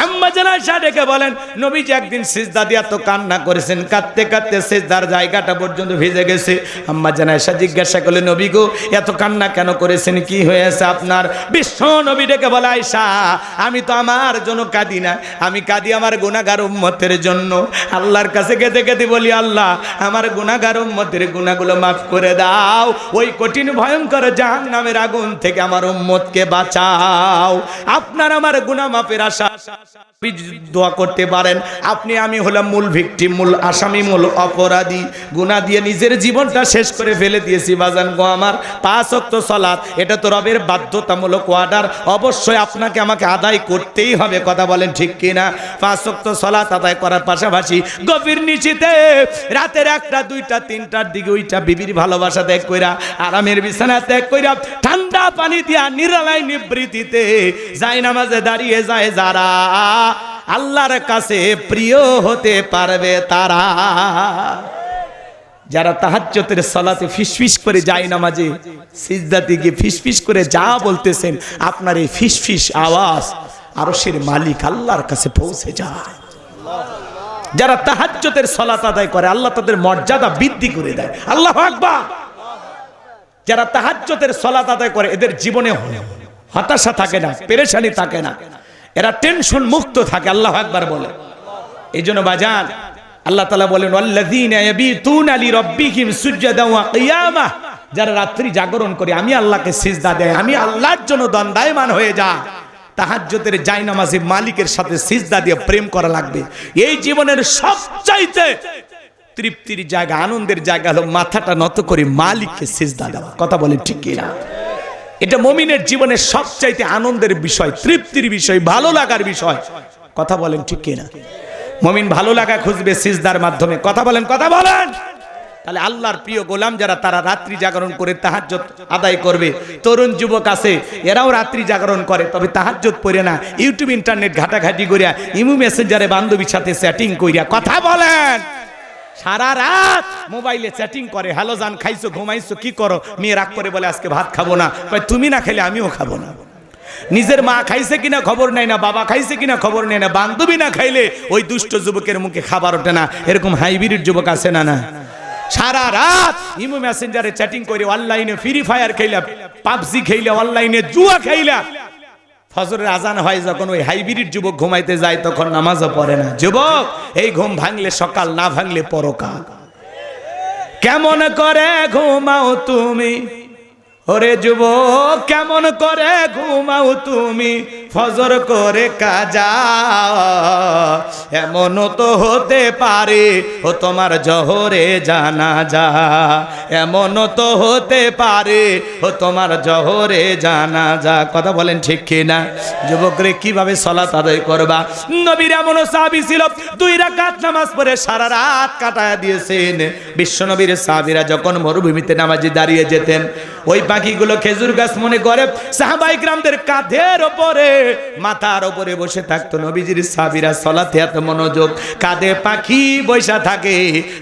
আম্মা জান আয়েশা ডেকে বলেন, নবীজি একদিন সিজদা দিয়ে এত কান্না করেছেন, কাঁদতে কাঁদতে সিজদার জায়গাটা পর্যন্ত ভিজে গেছে। আম্মা জান আয়েশা জিজ্ঞাসা করলেন, নবী গো এত কান্না কেন করেছেন, কি হয়েছে আপনার? বিশ্ব নবী ডেকে বলে, আয়েশা আমি তো আমার জন্য কাঁদি না, আমি কাঁদি আমার গুনাহগার উম্মতের জন্য। আল্লাহর কাছে কেঁদে কেঁদে বলি, আল্লাহ আমার গুনাহগার উম্মতের গুনাহগুলো মাফ করে দাও, ওই কঠিন ভয়ঙ্কর জাহান্নামের আগুন থেকে আমার উম্মতকে বাঁচাও। আপনার আমার গুনাহ মাফের আশা দোয়া করতে পারেন। আপনি আমি হলাম মূল ভিকটিম, মূল আসামি, মূল অপরাধী। গুনাহ দিয়ে নিজের জীবনটা শেষ করে ফেলে দিয়েছি বাজান গো আমার। 5 ওয়াক্ত সালাত এটা তো রবের বাধ্যতামূলক অর্ডার, অবশ্যই আপনাকে আমাকে আদায় করতেই হবে। কথা বলেন ঠিক কিনা? 5 ওয়াক্ত সালাত আদায় করার পাশাপাশি গভীর নিশিতে রাতের 1টা 2টা 3টার দিকে ওইটা বিবির ভালোবাসা ত্যাগ কইরা, আরামের বিছানা ত্যাগ কইরা, ঠান্ডা পানি দিয়া নিরালাই নিবৃত্তিতে যায় নামাজে দাঁড়িয়ে যায় যারা, আল্লাহর কাছে প্রিয় হতে পারবে তারা। যারা তাহাজ্জুদের সালাতে ফিসফিস করে যায় নামাজে, সিজদাতে গিয়ে ফিসফিস করে যা বলতেছেন, আপনার এই ফিসফিস আওয়াজ আরশের মালিক আল্লাহর কাছে পৌঁছে যায়। যারা তাহাজ্জুদের সালাত আদায় করে আল্লাহ তাদের মর্যাদা বৃদ্ধি করে দেয়। আল্লাহু আকবার। যারা তাহাজ্জুদের সালাত আদায় করে এদের জীবনে হতাশা থাকে না, পেরেশানি থাকে না, এরা টেনশন মুক্ত থাকে। আল্লাহু আকবার বলে। এইজন্য বাজান আল্লাহ তাআলা বলেন, ওয়াল্লাযীনা ইয়াবিতুনা লিরাব্বিহিম সুজদান ওয়া কিয়ামা, যারা রাত্রি জাগরণ করে আমি আল্লাহকে সিজদা দেয়, আমি আল্লাহর জন্য দণ্ডায়মান হয়ে যায়। তাহাজ্জুদের জায়নামাজে মালিকের সাথে সিজদা দিয়ে প্রেম করা লাগবে। এই জীবনের সবচাইতে তৃপ্তির জায়গা, আনন্দের জায়গা হলো মাথাটা নত করে মালিককে সিজদা দেওয়া। কথা বলেন ঠিক কিনা? এটা মুমিনের জীবনের সবচাইতে আনন্দের বিষয়, তৃপ্তির বিষয়, ভালো লাগার বিষয়। কথা বলেন ঠিক কিনা? মুমিন ভালো লাগা খুঁজবে সিজদার মাধ্যমে। কথা বলেন, কথা বলেন। তাহলে আল্লাহর প্রিয় গোলাম যারা, তারা রাত্রি জাগরণ করে তাহাজ্জুদ আদায় করবে। তরুণ যুবক আছে, এরাও রাত্রি জাগরণ করে, তবে তাহাজ্জুদ পড়ে না, ইউটিউব ইন্টারনেট ঘাটাঘাটি করিয়া, ইমু মেসেঞ্জারে বান্ধবীর সাথে চ্যাটিং করিয়া। কথা বলেন। সারা রাত মোবাইলে চ্যাটিং করে, হ্যালো জান খাইছো, ঘুমাইছো, কি করো? মেয়ে রাগ করে বলে আজকে ভাত খাবো না। তুমি না খেলে আমিও খাবো না। নিজের মা খাইছে কিনা খবর নেয় না, বাবা খাইছে কিনা খবর নেয় না, বান্ধবী না খাইলে ওই দুষ্ট যুবকের মুখে খাবার ওঠে না। এরকম হাইব্রিড যুবক আছে না? না। সারা রাত ইমো মেসেঞ্জারে চ্যাটিং করে, অনলাইনে ফ্রি ফায়ার খেইলা, পাবজি খেইলা, অনলাইনে জুয়া খেইলা। ফজরের আজান হয় যখন, ওই হাইব্রিড যুবক ঘুমাইতে যায়, তখন নামাজও পড়ে না। যুবক, এই ঘুম ভাঙলে সকাল, না ভাঙলে পরকাল। কেমন করে ঘুমাও তুমি, ওরে যুবক কেমন করে ঘুমাও তুমি, ফজর করে কাজা। এমন তো হতে পারে ও তোমার জোহরে জানাজা, এমন তো হতে পারে ও তোমার জোহরে জানাজা। কথা বলেন ঠিক কিনা? যুবকরে কিভাবে সালাত আদায় করবা? নবীর এমন সাহাবী ছিল 2 রাকাত নামাজ পড়ে সারা রাত কাটায় দিয়েছেন। বিশ্ব নবীর সাহাবীরা যখন মরুভূমিতে নামাজে দাঁড়িয়ে যেতেন, ওই পাখিগুলো খেজুর গাছ মনে করে সাহাবায়ে কিরামদের কাঁধের উপরে, মাথার উপরে বসে থাকতো। নবীজির সাহাবীরা সালাতে এত মনোযোগ, কাঁধে পাখি বসে থাকে,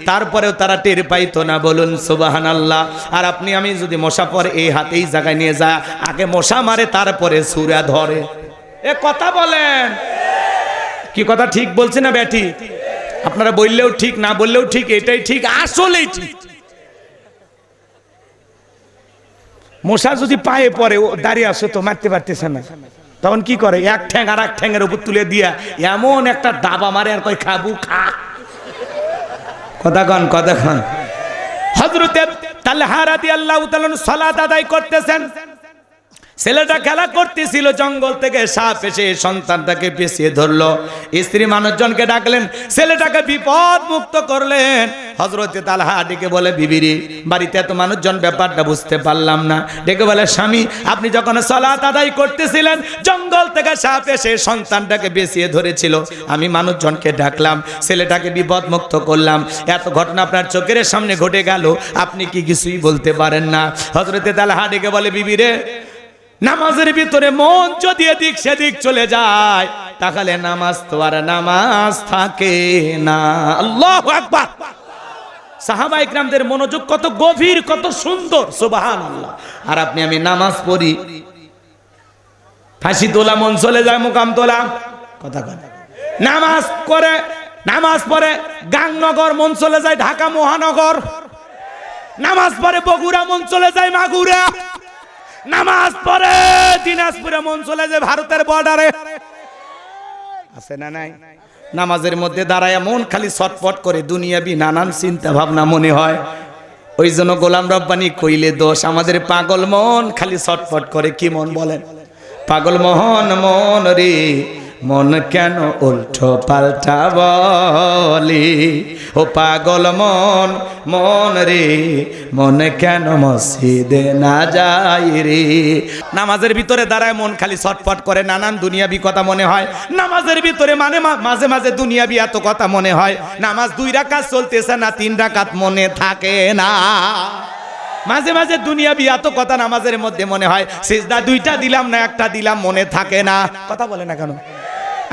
তারপরেও তারা টের পাইতো না। বলুন সুবহানাল্লাহ। আর আপনি আমি যদি মশা পরে এই হাতে এই জায়গায় নিয়ে যায়, আগে মশা মারে তারপরে সূরা ধরে। এ কথা বলেন, কি কথা ঠিক বলছে না ব্যাটি? আপনারা বললেও ঠিক, না বললেও ঠিক, এটাই ঠিক, আসলেই ঠিক। মশা যদি পায়ে পড়ে ও দাঁড়িয়ে আসে তো মারতে পারতেছে না, তখন কি করে এক ঠ্যাং আর এক ঠ্যাংয়ের উপর তুলে দিয়া এমন একটা দাবা মারে আর কই খাবু খা। কথা কন হযরতে তালহা রাদিয়াল্লাহু তাআলা সালাত আদায় করতেছেন, ছেলেটা খেলা করতেছিল, জঙ্গল থেকে সাপ এসে সন্তানটাকে পেঁচিয়ে ধরলো। স্ত্রী মানুষজনকে ডাকলেন, ছেলেটাকে বিপদ মুক্ত করলেন। হযরতে তালহা ডেকে বলে, বিবিরে বাড়িতে এত মানুষজন, ব্যাপারটা বুঝতে পারলাম না। ডেকে বলে, স্বামী আপনি যখন সালাত আদায় করতেছিলেন জঙ্গল থেকে সাপ এসে সন্তানটাকে পেঁচিয়ে ধরেছিল, আমি মানুষজনকে ডাকলাম, ছেলেটাকে বিপদ মুক্ত করলাম। এত ঘটনা আপনার চোখের সামনে ঘটে গেল, আপনি কি কিছুই বলতে পারেন না? হযরতে তালহা ডেকে বলে, বিবিরে নামাজের ভিতরে মন যদি এদিক সেদিক চলে যায় তাহলে নামাজ তো আর নামাজ থাকে না। আল্লাহু আকবার। সাহাবা ইকরামদের মনোযোগ কত গভীর, কত সুন্দর, সুবহানাল্লাহ। আর আপনি আমি নামাজ পড়ি, ফাঁসি তোলা মন চলে যায়, মুকাম তোলা, কথা কথা নামাজ পড়ে গাংনগর মন চলে যায় ঢাকা মহানগর, নামাজ পড়ে বগুড়া মন চলে যায় মাগুরা, নামাজ পড়ে দিনাজপুরে মন চলে যায় ভারতের বর্ডারে। আছে না নাই? নামাজের মধ্যে দাঁড়ায় মন খালি ছটফট করে, দুনিয়াবি নানান চিন্তা ভাবনা মনে হয়। ওই জন্য গোলাম রব্বানি কইলে দোষ, আমাদের পাগল মন খালি ছটফট করে। কি মন বলেন? পাগল মোহন মন রে, মন কেন উল্টো পাল্টা বলি, ও পাগল মন মন রে, মন কেন মসজিদে না যায় রে। নামাজের ভিতরে দাঁড়ায় মন খালি ছটফট করে, নানান দুনিয়াবি কথা মনে হয়। নামাজের ভিতরে মাঝে মাঝে দুনিয়াবি এত কথা মনে হয়। নামাজ 2 রাকাত চলতেছে না, 3 রাকাত মনে থাকে না। মাঝে মাঝে দুনিয়াবি এত কথা নামাজের মধ্যে মনে হয়, সিজদা 2টা দিলাম না 1টা দিলাম, মনে থাকে না। কথা বলে না কেন?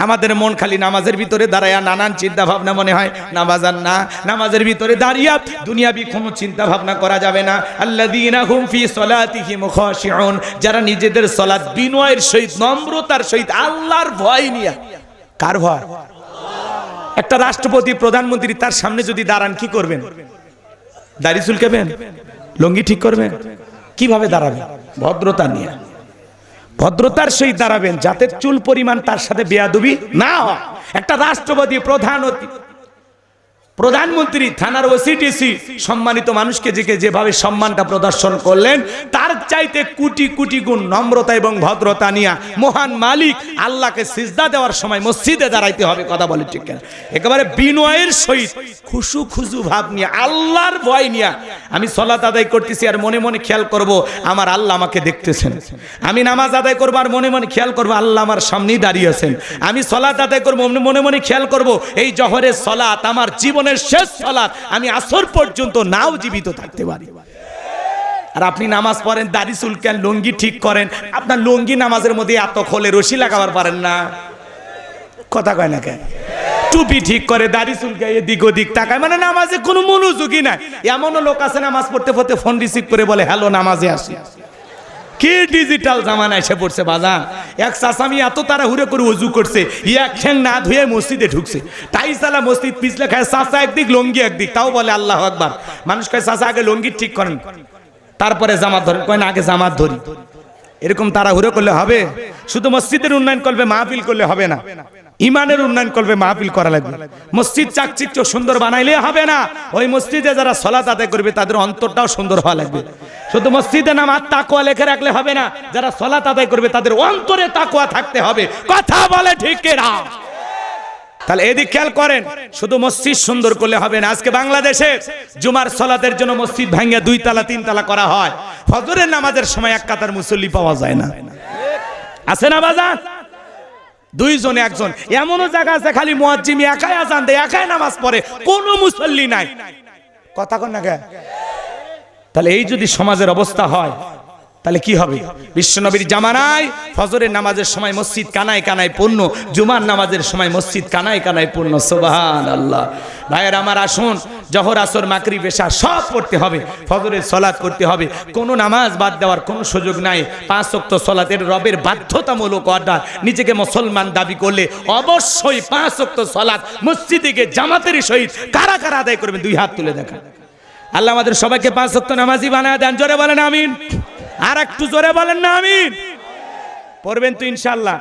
আমাদের মন খালি নামাজের ভিতরে দাঁড়ায়া নানান চিন্তা ভাবনা মনে হয়। নামাজের ভিতরে দাঁড়িয়ে দুনিয়াবি কোনো চিন্তা ভাবনা করা যাবে না। আল্লাযীনা হুম ফি সলাতিহিম খাশিউন, যারা নিজেদের সালাত বিনয়ের সহিত, নম্রতার সহিত, আল্লাহর ভয় নিয়ে। কার ভয়? একটা রাষ্ট্রপতি, প্রধানমন্ত্রী তার সামনে যদি দাঁড়ান কি করবেন? দাড়ি চুলকাবেন? লুঙ্গি ঠিক করবেন? কিভাবে দাঁড়াবেন? ভদ্রতা নিয়ে, ভদ্রতার সহিত দাঁড়াবেন, যাতে চুল পরিমাণ তার সাথে বেয়াদবি না হয়। একটা রাষ্ট্রপতি, প্রধানমন্ত্রী, থানার ওসিডিসি সম্মানিত মানুষকে যেভাবে সম্মানটা প্রদর্শন করলেন, তার চাইতে কোটি কোটি গুণ নম্রতা এবং ভদ্রতা নিয়ে মহান মালিক আল্লাহকে সিজদা দেওয়ার সময় মসজিদে দাঁড়াইতে হবে। কথা বলে ঠিক না? একেবারে বিনয়ের সহিত, খুশু ভাব নিয়ে, আল্লাহর ভয় নিয়ে আমি সালাত আদায় করতেছি আর মনে মনে খেয়াল করব আমার আল্লাহ আমাকে দেখতেছেন। আমি নামাজ আদায় করবো আর মনে মনে খেয়াল করবো আল্লাহ আমার সামনেই দাঁড়িয়ে আছেন। আমি সালাত আদায় করবো, মনে মনে খেয়াল করব এই জহরের সালাত আমার জীবনের শেষ সালাত, আমি আসর পর্যন্ত নাও জীবিত থাকতে পারি। আর আপনি নামাজ পড়েন, দাড়ি চুলকান, লুঙ্গি ঠিক করেন, আপনার লুঙ্গি নামাজের মধ্যে এত খোলে, রশি লাগাবার পারেন না। কথা কয় না কেন? টুপি ঠিক করে, দাড়ি চুলকায়, এদিক ওদিক তাকায়, মানে নামাজে কোনো মনোযোগই নাই। এমনও লোক আছে নামাজ পড়তে পড়তে ফোন রিসিভ করে বলে, হ্যালো নামাজে আসি। কি ডিজিটাল জামানা এসে পড়ছে বাজান। এক চাচামি এত তাড়াহুড়ো করে ওযু করছে, এক ঠ্যাং না ধুয়ে মসজিদে ঢুকছে, টাইসালা মসজিদ পিছলে খায়, চাচা একদিক লুঙ্গি একদিক, তাও বলে আল্লাহু আকবার। মানুষ কয় চাচা আগে লুঙ্গি ঠিক করেন তারপরে জামাত ধরেন, কয় না আগে জামাত ধরি। এরকম তাড়াহুড়ো করলে হবে? শুধু মসজিদের উন্নয়ন করবে, মাহফিল করলে হবে না। ইমানের উন্নয়ন করবে, মাহফিল করা লাগবে। মসজিদ চাকচিক্য সুন্দর বানাইলে হবে না, ওই মসজিদে যারা সালাত আদায় করবে তাদের অন্তরটাও সুন্দর হওয়া লাগবে। শুধু মসজিদে নামাজ তাকওয়া লেখে রাখলে হবে না, যারা সালাত আদায় করবে তাদের অন্তরে তাকওয়া থাকতে হবে। কথা বলে ঠিক কিনা? তাহলে এদিক খেয়াল করেন, শুধু মসজিদ সুন্দর করলে হবে না। আজকে বাংলাদেশে জুমার সালাতের জন্য মসজিদ ভাঙিয়া 2 তালা 3 তালা করা হয়, ফজরের নামাজের সময় 1 কাতার মুসল্লি পাওয়া যায় না। আছে না বাজান? 2 জনে 1 জন। এমনও জায়গা আছে খালি মুয়াজ্জিম একাই আজান দেয়, একাই নামাজ পড়ে, কোনো মুসল্লি নাই। কথা কন না কে? তাহলে এই যদি সমাজের অবস্থা হয় তাহলে কি হবে? বিশ্বনবীর জামানায় ফজরের নামাজের সময় মসজিদ কানায় কানায় পূর্ণ, জুমার নামাজের সময় মসজিদ কানায় কানায় পূর্ণ। সুবহানাল্লাহ। ভাইয়ের আমার, আসুন, জোহর আসর মাগরিব এশা সব পড়তে হবে, ফজরের সালাত করতে হবে, কোনো নামাজ বাদ দেওয়ার কোনো সুযোগ নাই। 5 ওয়াক্ত সালাতের রবের বাধ্যতামূলক অর্ডার। নিজেকে মুসলমান দাবি করলে অবশ্যই 5 ওয়াক্ত সালাত মসজিদে গিয়ে জামাতের সহিত কারা কারা আদায় করবেন 2 হাত তুলে দেখা। আল্লাহ আমাদের সবাইকে 5 ওয়াক্ত নামাজি বানায় দেন। জোরে বলেন আমিন। আর একটু জোরে বলেন না আমিন। পড়বেন তো ইনশাআল্লাহ।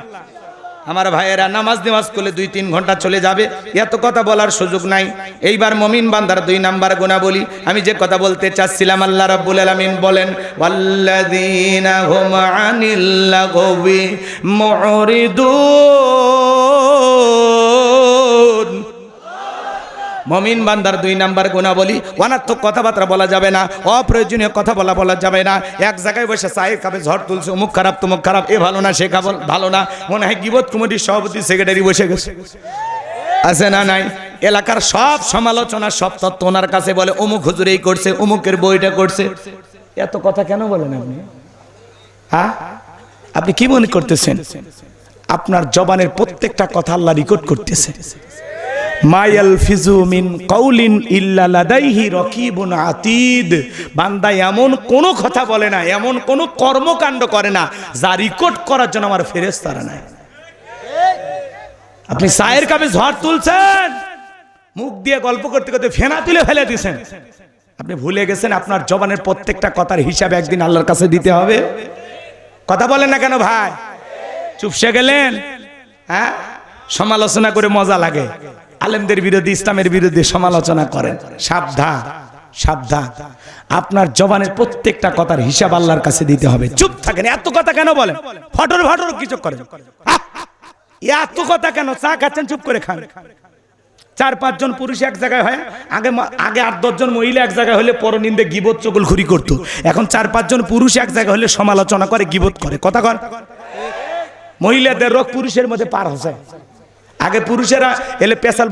আমার ভাইয়েরা, নামাজ করলে 2-3 ঘন্টা চলে যাবে, এত কথা বলার সুযোগ নাই। এইবার মুমিন বান্দার 2 নাম্বার গুণাবলী আমি যে কথা বলতে চাচ্ছিলাম, আল্লাহ রাব্বুল আলামিন বলেন ওয়াল্লাযীনা হুম আনিল লাগবি মুরিদুন। মুমিন বান্দার 2 নাম্বার গুণাবলী, অনার্থক কথাবার্তা বলা যাবে না, অপ্রয়োজনীয় কথা বলা যাবে না। এক জায়গায় বসে চায়ের কাপে ঝড় তুলছে, অমুক খারাপ তমুক খারাপ, এ ভালো না সে ভালো না, মনে হয় গীবত কমিটির সভাপতি সেক্রেটারি বসে গেছে, আছে না নাই? এলাকার সব সমালোচনা সব তত্ত্ব ওনার কাছে বলে, অমুক হুজুর এই করছে, অমুকের বইটা করছে। এত কথা কেন বলেন আপনি? হ্যাঁ, আপনি কি মনে করতেছেন আপনার জবানের প্রত্যেকটা কথা আল্লাহ রেকর্ড করতেছে? মায়াল ফিজু মিন কাউলিন ইল্লা লাদাইহি রাকিবুন আতীদ। বান্দা এমন কোন কথা বলে না, এমন কোন কর্মকাণ্ড করে না যা রেকর্ড করার জন্য আমার ফেরেশতারা নাই। আপনি চায়ের কাপে ঝড় তুলছেন, মুখ দিয়ে গল্প করতে করতে ফেনা তুলে ফেলে দিয়েছেন, আপনি ভুলে গেছেন আপনার জবানের প্রত্যেকটা কথার হিসাব একদিন আল্লাহর কাছে দিতে হবে। কথা বলেন না কেন ভাই? চুপসে গেলেন? হ্যাঁ, সমালোচনা করে মজা লাগে, আলেমদের বিরুদ্ধে ইসলামের বিরুদ্ধে সমালোচনা করেন। সাবধান সাবধান, আপনার জবানের প্রত্যেকটা কথার হিসাব আল্লাহর কাছে দিতে হবে। চুপ থাকেন, এত কথা কেন বলেন? ফটর ফটর কিছু করেন, এত কথা কেন? চা খাচ্ছেন, চুপ করে খান। 4-5 জন পুরুষ এক জায়গায় হয়, আগে 8-10 জন মহিলা এক জায়গায় হলে পরনিন্দে গীবত চগলখুরি করতো, এখন 4-5 জন পুরুষ এক জায়গায় হলে সমালোচনা করে, গীবত করে। কথা কন? মহিলাদের রোগ পুরুষের মধ্যে পার হচ্ছে। আগে পুরুষেরা এলে পেশাল,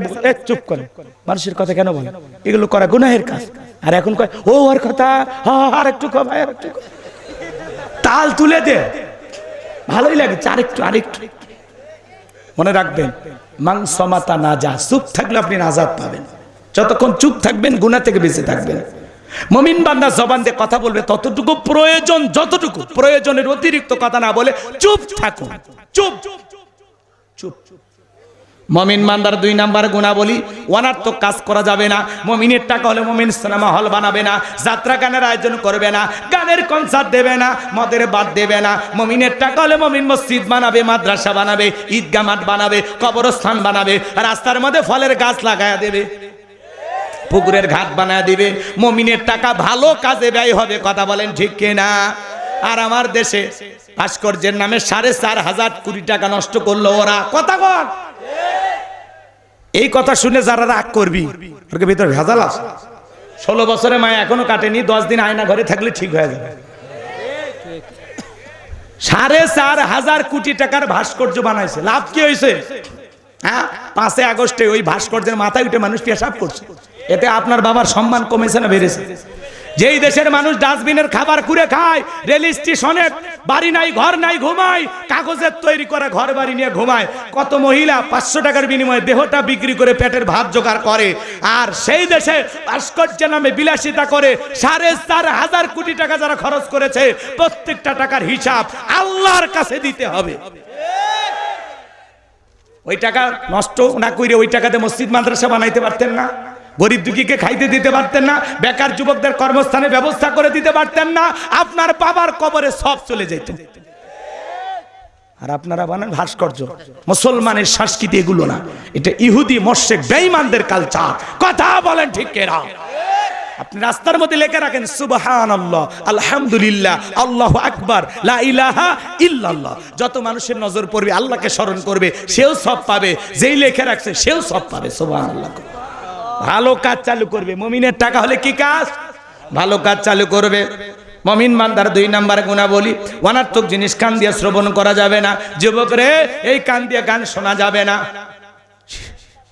চুপ করে, মানুষের কথা কেন বলে? এগুলো করা গুনাহের কাজ। আর এখন কয় ও আর কথা, আর একটু ভাই, আর একটু তাল তুলে দে, ভালোই লাগে, আরেকটু। মনে রাখবেন, মাংস মাতা না যা, চুপ থাকলে আপনি নাজাত পাবেন। যতক্ষণ চুপ থাকবেন গুনাহ থেকে বেঁচে থাকবেন। মুমিন বান্দা জবান দিয়ে কথা বলবে ততটুকু প্রয়োজন, যতটুকু প্রয়োজনের অতিরিক্ত কথা না বলে চুপ থাকুন। চুপ চুপ। মুমিন বান্দার 2 নাম্বার গুণাবলী, অনার্থক কাজ করা যাবে না। মুমিনের টাকা হলে মুমিন সিনেমা হল বানাবে না, যাত্রা গানের আয়োজন করবে না, গানের কনসার্ট দেবে না, মদের বাদ দেবে না। মুমিনের টাকা হলে মুমিন মসজিদ বানাবে, মাদ্রাসা বানাবে, ঈদগাহ মাঠ বানাবে, কবরস্থান বানাবে, রাস্তার মধ্যে ফলের গাছ লাগায়া দেবে, পুকুরের ঘাট বানায় দিবে। মুমিনের টাকা ভালো কাজে ব্যয় হবে। কথা বলেন ঠিক কিনা? আর আমার দেশে ভাস্কর্যের নামে 4,500 কোটি টাকা নষ্ট করলো ওরা। কথা বল। এই কথা শুনে যারা রাগ করবি, ওর ভিতরে ভেজাল আছে। 16 বছরে মায়া এখনো কাটেনি, 10 দিন আয়না ঘরে থাকলে ঠিক হয়ে যাবে। 4,500 কোটি টাকার ভাস্কর্য বানাইছে, লাভ কি হয়েছে? হ্যাঁ, 5 আগস্টে ওই ভাস্কর্যের মাথায় উঠে মানুষ পেশাব করছে, এতে আপনার বাবার সম্মান কমেছে না বেড়েছে? যেই দেশের মানুষ ডাস্টবিনের খাবার কুড়ে খায়, রেল স্টেশনে বাড়ি নাই ঘর নাই ঘুমায়, কাগজের তৈরি করে ঘর বাড়ি নিয়ে ঘুমায়, কত মহিলা 500 টাকার বিনিময়ে দেহটা বিক্রি করে পেটের ভাত জোগাড় করে। আর সেই দেশে ভাস্কর্য নামে বিলাসিতা করে 4,500 কোটি টাকা যারা খরচ করেছে, প্রত্যেকটা টাকার হিসাব আল্লাহর কাছে দিতে হবে। ওই টাকা নষ্ট না করে ওই টাকাতে মসজিদ মাদ্রাসা বানাইতে পারতেন না? গরিব দুঃখীকে খাইতে দিতে পারতেন না? বেকার যুবকদের কর্মস্থানে ব্যবস্থা করে দিতে পারতেন না? আপনার বাবার কবরে সব চলে যেত। আর আপনারা বানান ভাস্কর্য। মুসলমানের সংস্কৃতি এগুলো না, এটা ইহুদি মুশরিক বেঈমানদের কালচার। কথা বলেন ঠিক কিনা? আপনি রাস্তার মধ্যে লিখে রাখেন সুবহানাল্লাহ, আলহামদুলিল্লাহ, আল্লাহু আকবার, লা ইলাহা ইল্লাল্লাহ। যত মানুষের নজর পড়বে, আল্লাহকে স্মরণ করবে, সেও সব পাবে। যেই লিখে রাখছে সেও সব পাবে। সুবহানাল্লাহ। ভালো কাজ চালু করবে। মুমিনের টাকা হলে কি কাজ? ভালো কাজ চালু করবে। মুমিন বান্দার 2 নাম্বার গুণাবলী, অনার্থক জিনিস কান দিয়ে শ্রবণ করা যাবে না। যুবক রে, এই কান দিয়ে গান শোনা যাবে না।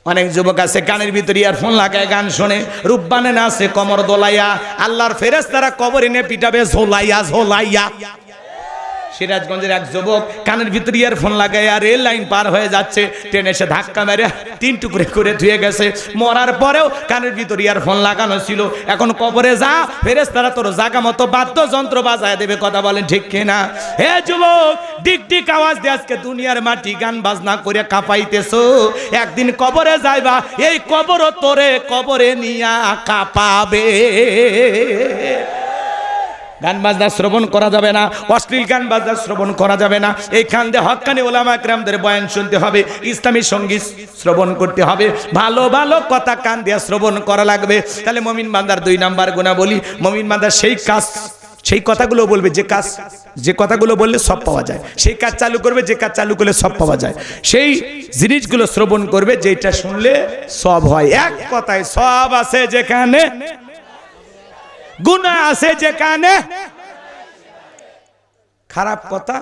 অনেক যুবক আছে কানের ভিতরে ইয়ারফোন লাগায় গান শোনে, রূপবানে নাচে কমর দোলাইয়া, আল্লাহর ফেরেশতারা কবর এনে পিটাবে ঝোলাইয়া ঝোলাইয়া। সিরাজগঞ্জের এক যুবক কানের ভিতরে ইয়ারফোন লাগাইয়া রেল লাইন পার হয়ে যাচ্ছে, ট্রেনে এসে ধাক্কা মেরে 3 টুকরে করে ধুয়ে গেছে। মরার পরেও কানের ভিতরে ইয়ারফোন লাগানো ছিল। এখন কবরে যা, ফেরেশতারা তোর জায়গা মতো বাদ্যযন্ত্র বাজায় দেবে। কথা বলেন ঠিক কিনা? হে যুবক, ডিক ডিক আওয়াজ দিয়ে আজকে দুনিয়ার মাটি গান বাজনা করে কাঁপাইতেছো, একদিন কবরে যাইবা, এই কবরও তোরে কবরে নিয়া কাঁপাবে। গান বাজনা শ্রবণ করা যাবে না, অশ্লীল গান বাজনা শ্রবণ করা যাবে না। এইখান দিয়ে হক্কানি ওলামা একরামদের বয়ান শুনতে হবে, ইসলামী সঙ্গীত শ্রবণ করতে হবে, ভালো ভালো কথা কান দিয়ে শ্রবণ করা লাগবে। তাহলে মুমিন বান্দার 2 নাম্বার গুণাবলী, মুমিন বান্দার সেই কাজ, সেই কথাগুলো বলবে যে কথাগুলো বললে সব পাওয়া যায়, সেই কাজ চালু করবে যে কাজ চালু করলে সব পাওয়া যায়, সেই জিনিসগুলো শ্রবণ করবে যেটা শুনলে সব হয়। এক কথায় সব আছে যেখানে, গুনাহ আছে যেখানে, খারাপ কথা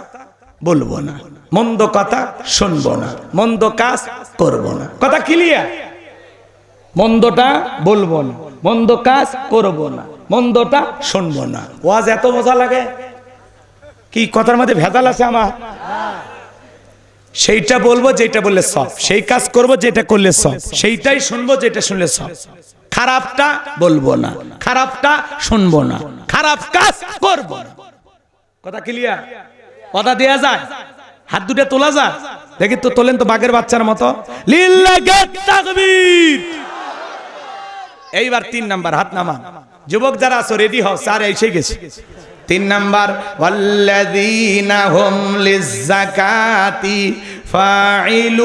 বলবো না, মন্দ কথা শুনবো না, মন্দ কাজ করবো না। কথা ক্লিয়ার? মন্দটা বলবো না, মন্দ কাজ করবো না, মন্দটা শুনবো না। ওয়াজ এত মজা লাগে কি? কথার মধ্যে ভেজাল আছে আমার? সেইটা বলবো যেটা বললে সব, সেই কাজ করব যেটা করলে সব, সেইটাই শুনবো যেটা শুনলে সব। খারাপটা বলবো না, খারাপটা শুনবো না, খারাপ কাজ করবো না। কথা ক্লিয়ার? কথা দেয়া যায়? হাত দুটো তোলা যায়? দেখি তো, তোলেন তো বাঘের বাচ্চার মতো। লিল্লাহি তাকবীর। এইবার 3 নাম্বার, হাত নামান। যুবক যারা আছো রেডি হও, স্যার এসে গেছে। 3 নাম্বার, ওয়াল্লাযীনা হুম লিয-যাকাতি ফাইলুন।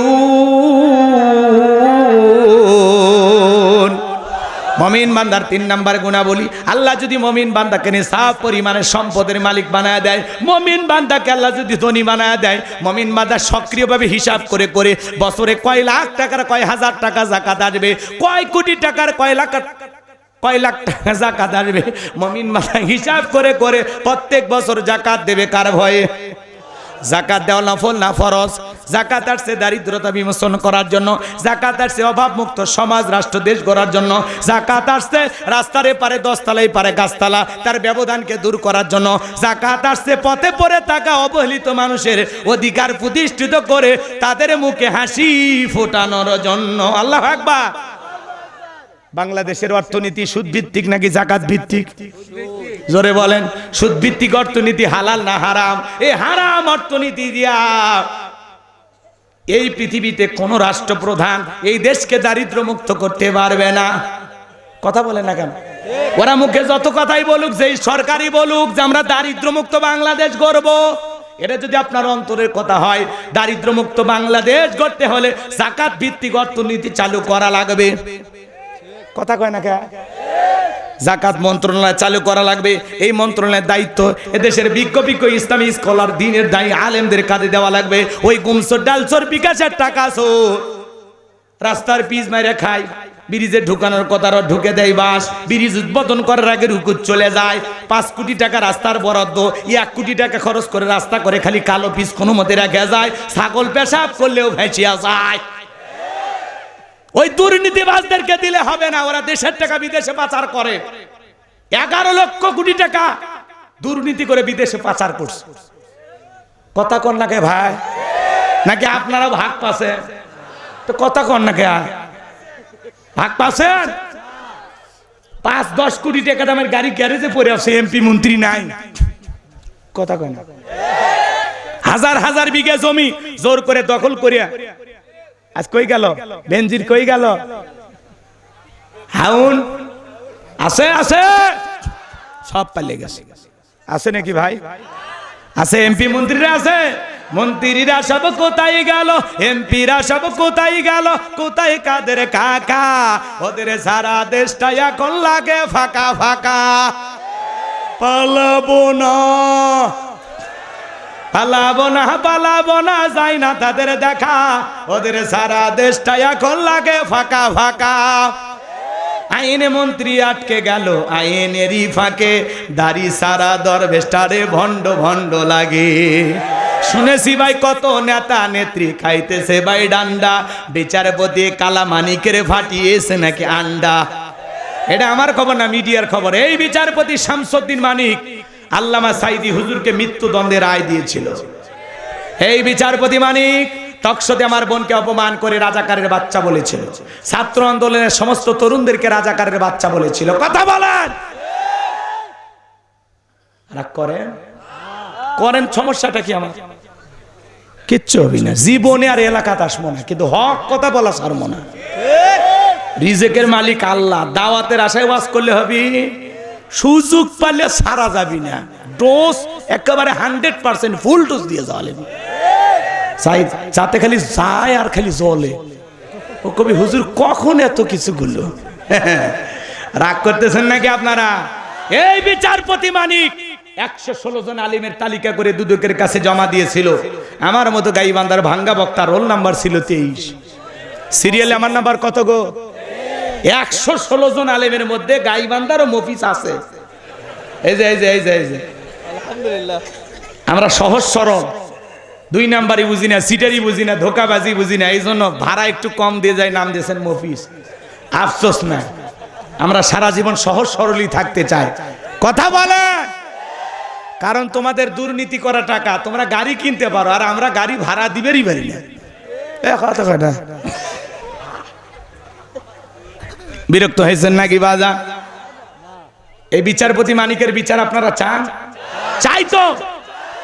মুমিন বান্দার 3 নাম্বার গুণাবলী, আল্লাহ যদি মুমিন বান্দাকে নিসাব পরিমাণের সম্পদের মালিক বানায় দেয়, মুমিন বান্দাকে আল্লাহ যদি ধনী বানায় দেয়, মুমিন বান্দা সক্রিয়ভাবে হিসাব করে করে বছরে কয় লাখ টাকার কয় হাজার টাকা যাকাত আসবে, কয় কোটি টাকার কয় লাখ টাকা যাকাত আসবে, মুমিন বান্দা হিসাব করে করে প্রত্যেক বছর যাকাত দেবে। কার ভয়ে? যাকাত দেওয়া নফল না ফরজ। যাকাত আসছে দারিদ্রতা বিমোচন করার জন্য, যাকাত আসছে অভাব মুক্ত সমাজ রাষ্ট্র দেশ গড়ার জন্য, যাকাত আসছে রাস্তার এপারে 10 তলায় পারে গাছতলা তার ব্যবধানকে দূর করার জন্য, যাকাত আসছে পথে পড়ে থাকা অবহেলিত মানুষের অধিকার প্রতিষ্ঠিত করে তাদের মুখে হাসি ফোটানোর জন্য। আল্লাহু আকবার। বাংলাদেশের অর্থনীতি সুদ ভিত্তিক নাকি যাকাত ভিত্তিক? জোরে বলেন। সুদ ভিত্তিক অর্থনীতি হালাল না হারাম? এই হারাম অর্থনীতি দিয়া এই পৃথিবীতে কোন রাষ্ট্রপ্রধান এই দেশকে দারিদ্র মুক্ত করতে পারবে না। কথা বলে না কেন? ওরা মুখে যত কথাই বলুক, যেই সরকারি বলুক যে আমরা দারিদ্র মুক্ত বাংলাদেশ গড়ব, এটা যদি আপনার অন্তরের কথা হয়, দারিদ্র মুক্ত বাংলাদেশ গড়তে হলে যাকাত ভিত্তিক অর্থনীতি চালু করা লাগবে। কথা কয় না কে? যাকাত মন্ত্রণালয় চালু করা লাগবে। এই মন্ত্রণালয়ের দায়িত্ব এদেশের বিজ্ঞ ইসলামী স্কলার দিনের দায়ী আলেমদের কাঁধে দেওয়া লাগবে। ওই গুমসর ডালসর বিকাশের টাকা রাস্তার পিচ মেরে খায়, ব্রিজে ঢুকানোর কথা ঢুকে দেয় বাস, ব্রিজ উদ্বোধন করার আগে রুকুত চলে যায়। 5 কোটি টাকা রাস্তার বরাদ্দ, 1 কোটি টাকা খরচ করে রাস্তা করে খালি কালো পিচ কোনো মতে রেখে যায়, ছাগল পেশাব করলেও ভেসিয়া যায়। ওই দুর্নীতিবাজদেরকে দিলে হবে না, ওরা দেশের টাকা বিদেশে পাচার করে। 11 লক্ষ কোটি টাকা দুর্নীতি করে বিদেশে পাচার করছে। কথা কন না কে ভাই? নাকি আপনারা ভাগ পাচ্ছেন? তো কথা কন না কে? ভাগ পাচ্ছেন? 5-10 কোটি টাকা দামের গাড়ি গ্যারেজে পড়ে আছে, এমপি মন্ত্রী নাই। কথা কন না? হাজার হাজার বিঘা জমি জোর করে দখল করিয়া আজ কই গেল? বেনজির কই গেল? হাউন আছে আছে সব পালিয়ে গেছে। আছে নাকি ভাই? আছে? এমপি মন্ত্রীরা আছে? মন্ত্রীরা সব কোথায় গেল? এমপিরা সব কোথায় গেল? কোথায় কাদের কাকা? ওদের সারা দেশটা এখন লাগে ফাঁকা ফাঁকা। পালাবো না, পালাবো না, পালাবো না, যাই না তাদের দেখা। ওদের সারা দেশটা এখন লাগে ফাঁকা ফাঁকা। আইনে মন্ত্রী আটকে গেল আইনেরই ফাঁকে, দাড়ি সারা দরবেশটারে ভণ্ড ভণ্ড লাগে। শুনেছি ভাই কত নেতা নেত্রী খাইতেছে ভাই ডান্ডা, বিচারপতি কালা মানিকের ফাটিয়েছে নাকি আন্ডা। এটা আমার খবর না, মিডিয়ার খবর। এই বিচারপতি শামসুদ্দিন মানিক আল্লামা সাইদি হুজুরকে মৃত্যুদণ্ডের রায় দিয়েছিল। এই বিচারপতি মানিক টকশোতে আমার বোনকে অপমান করে রাজাকারের বাচ্চা বলেছিল, ছাত্র আন্দোলনের সমস্ত তরুণদেরকে রাজাকারের বাচ্চা বলেছিল। কথা বলেন, রাগ করেন? করেন, সমস্যাটা কি? আমার কিচ্ছু হবি না, জীবনে আর এলাকাতে আসবো না, কিন্তু হক কথা বলা ছাড়বো না। রিজেকের মালিক আল্লাহ, দাওয়াতের আশায় ওয়াজ করলে হবি, সুযোগ পালে সারা যাবি না, ডোজ একেবারে 100% ফুল ডোজ দিয়ে যাওয়া লাগবে, যাতে খালি যায় আর খালি জ্বলে। ও কবি হুজুর কখন এত কিছু গুলো, রাগ করতেছেন নাকি আপনারা? এই বিচারপতি মানিক 116 জন আলিমের তালিকা করে দুদকের কাছে জমা দিয়েছিল। আমার মতো গাইবান্ধার ভাঙ্গা বক্তা, রোল নাম্বার ছিল 23, সিরিয়ালে আমার নাম্বার কত গো? 116 জন আলেমের মধ্যে গাইবান্ধারও মফিস আছে। এই যে এই যে এই যে এই যে আলহামদুলিল্লাহ, আমরা সহজ সরল, 2 নাম্বারই বুঝি না, সিটারি বুঝি না, ধোকাবাজি বুঝি না, এই জন্য ভাড়া একটু কম দিয়ে যায়, নাম দিয়েছেন মফিস। আফসোস না, আমরা সারা জীবন সহজ সরলই থাকতে চাই। কথা বলে, কারণ তোমাদের দুর্নীতি করা টাকা তোমরা গাড়ি কিনতে পারো, আর আমরা গাড়ি ভাড়া দিবেরই পারি না। কথা কথা বিরক্ত হয়েছেন নাকি বাজা? এই বিচারপতি মানিকের বিচার আপনারা চান? চাই তো,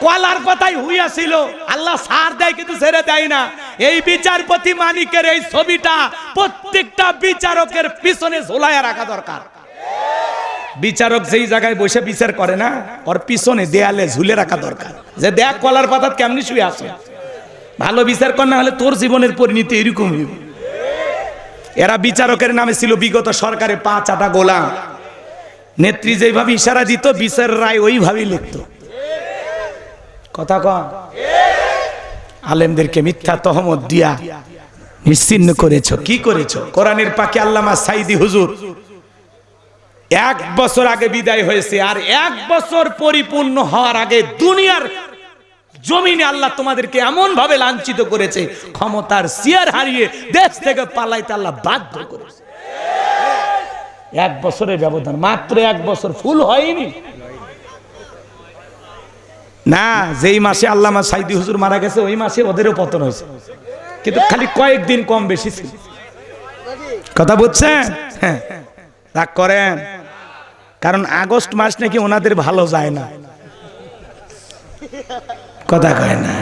কলার কথাই হইয়াছিল, আল্লাহ ছাড় দেয় কিন্তু ছেড়ে দেয় না। এই বিচারপতি মানিকের এই ছবিটা প্রত্যেকটা বিচারকের পিছনে ঝোলায়া রাখা দরকার। বিচারক যেই জায়গায় বসে বিচার করে না, ওর পিছনে দেয়ালে ঝুলে রাখা দরকার, যে দেখ কলার পাতা কেমনি শুয়ে আছে। ভালো বিচার কর, না হলে তোর জীবনের পরিণতি এরকম হইবে। এরা বিচারকের নামে ছিল বিগত সরকারে 5 আটা গোলাম। নেত্রী যেভাবে ইশারা দিত, বিচার রায় ওইভাবেই লিখত। কথা কন, আলেমদেরকে মিথ্যা তহমত দিয়া নিশ্চিহ্ন করেছো। কি করেছো? কোরআনের পাখি আল্লামা সাইদি হুজুর 1 বছর আগে বিদায় হয়েছে, আর 1 বছর পরিপূর্ণ হওয়ার আগে দুনিয়ার জমিনে আল্লাহ তোমাদেরকে এমন ভাবে লাঞ্ছিত করেছে, ক্ষমতার চেয়ার হারিয়ে দেশ থেকে পালাইতে আল্লাহ বাধ্য করেছে। 1 বছরের ব্যবধান, মাত্র 1 বছর ফুল হয়নি না। যেই মাসে আল্লামা সাইদি হুজুর মারা গেছে, ওই মাসে ওদেরও পতন হয়েছে, কিন্তু খালি কয়েকদিন কম বেশি ছিল। কথা বুঝছেন? হ্যাঁ, রাগ করেন, কারণ আগস্ট মাস নাকি ওনাদের ভালো যায় না। কথা কয় না,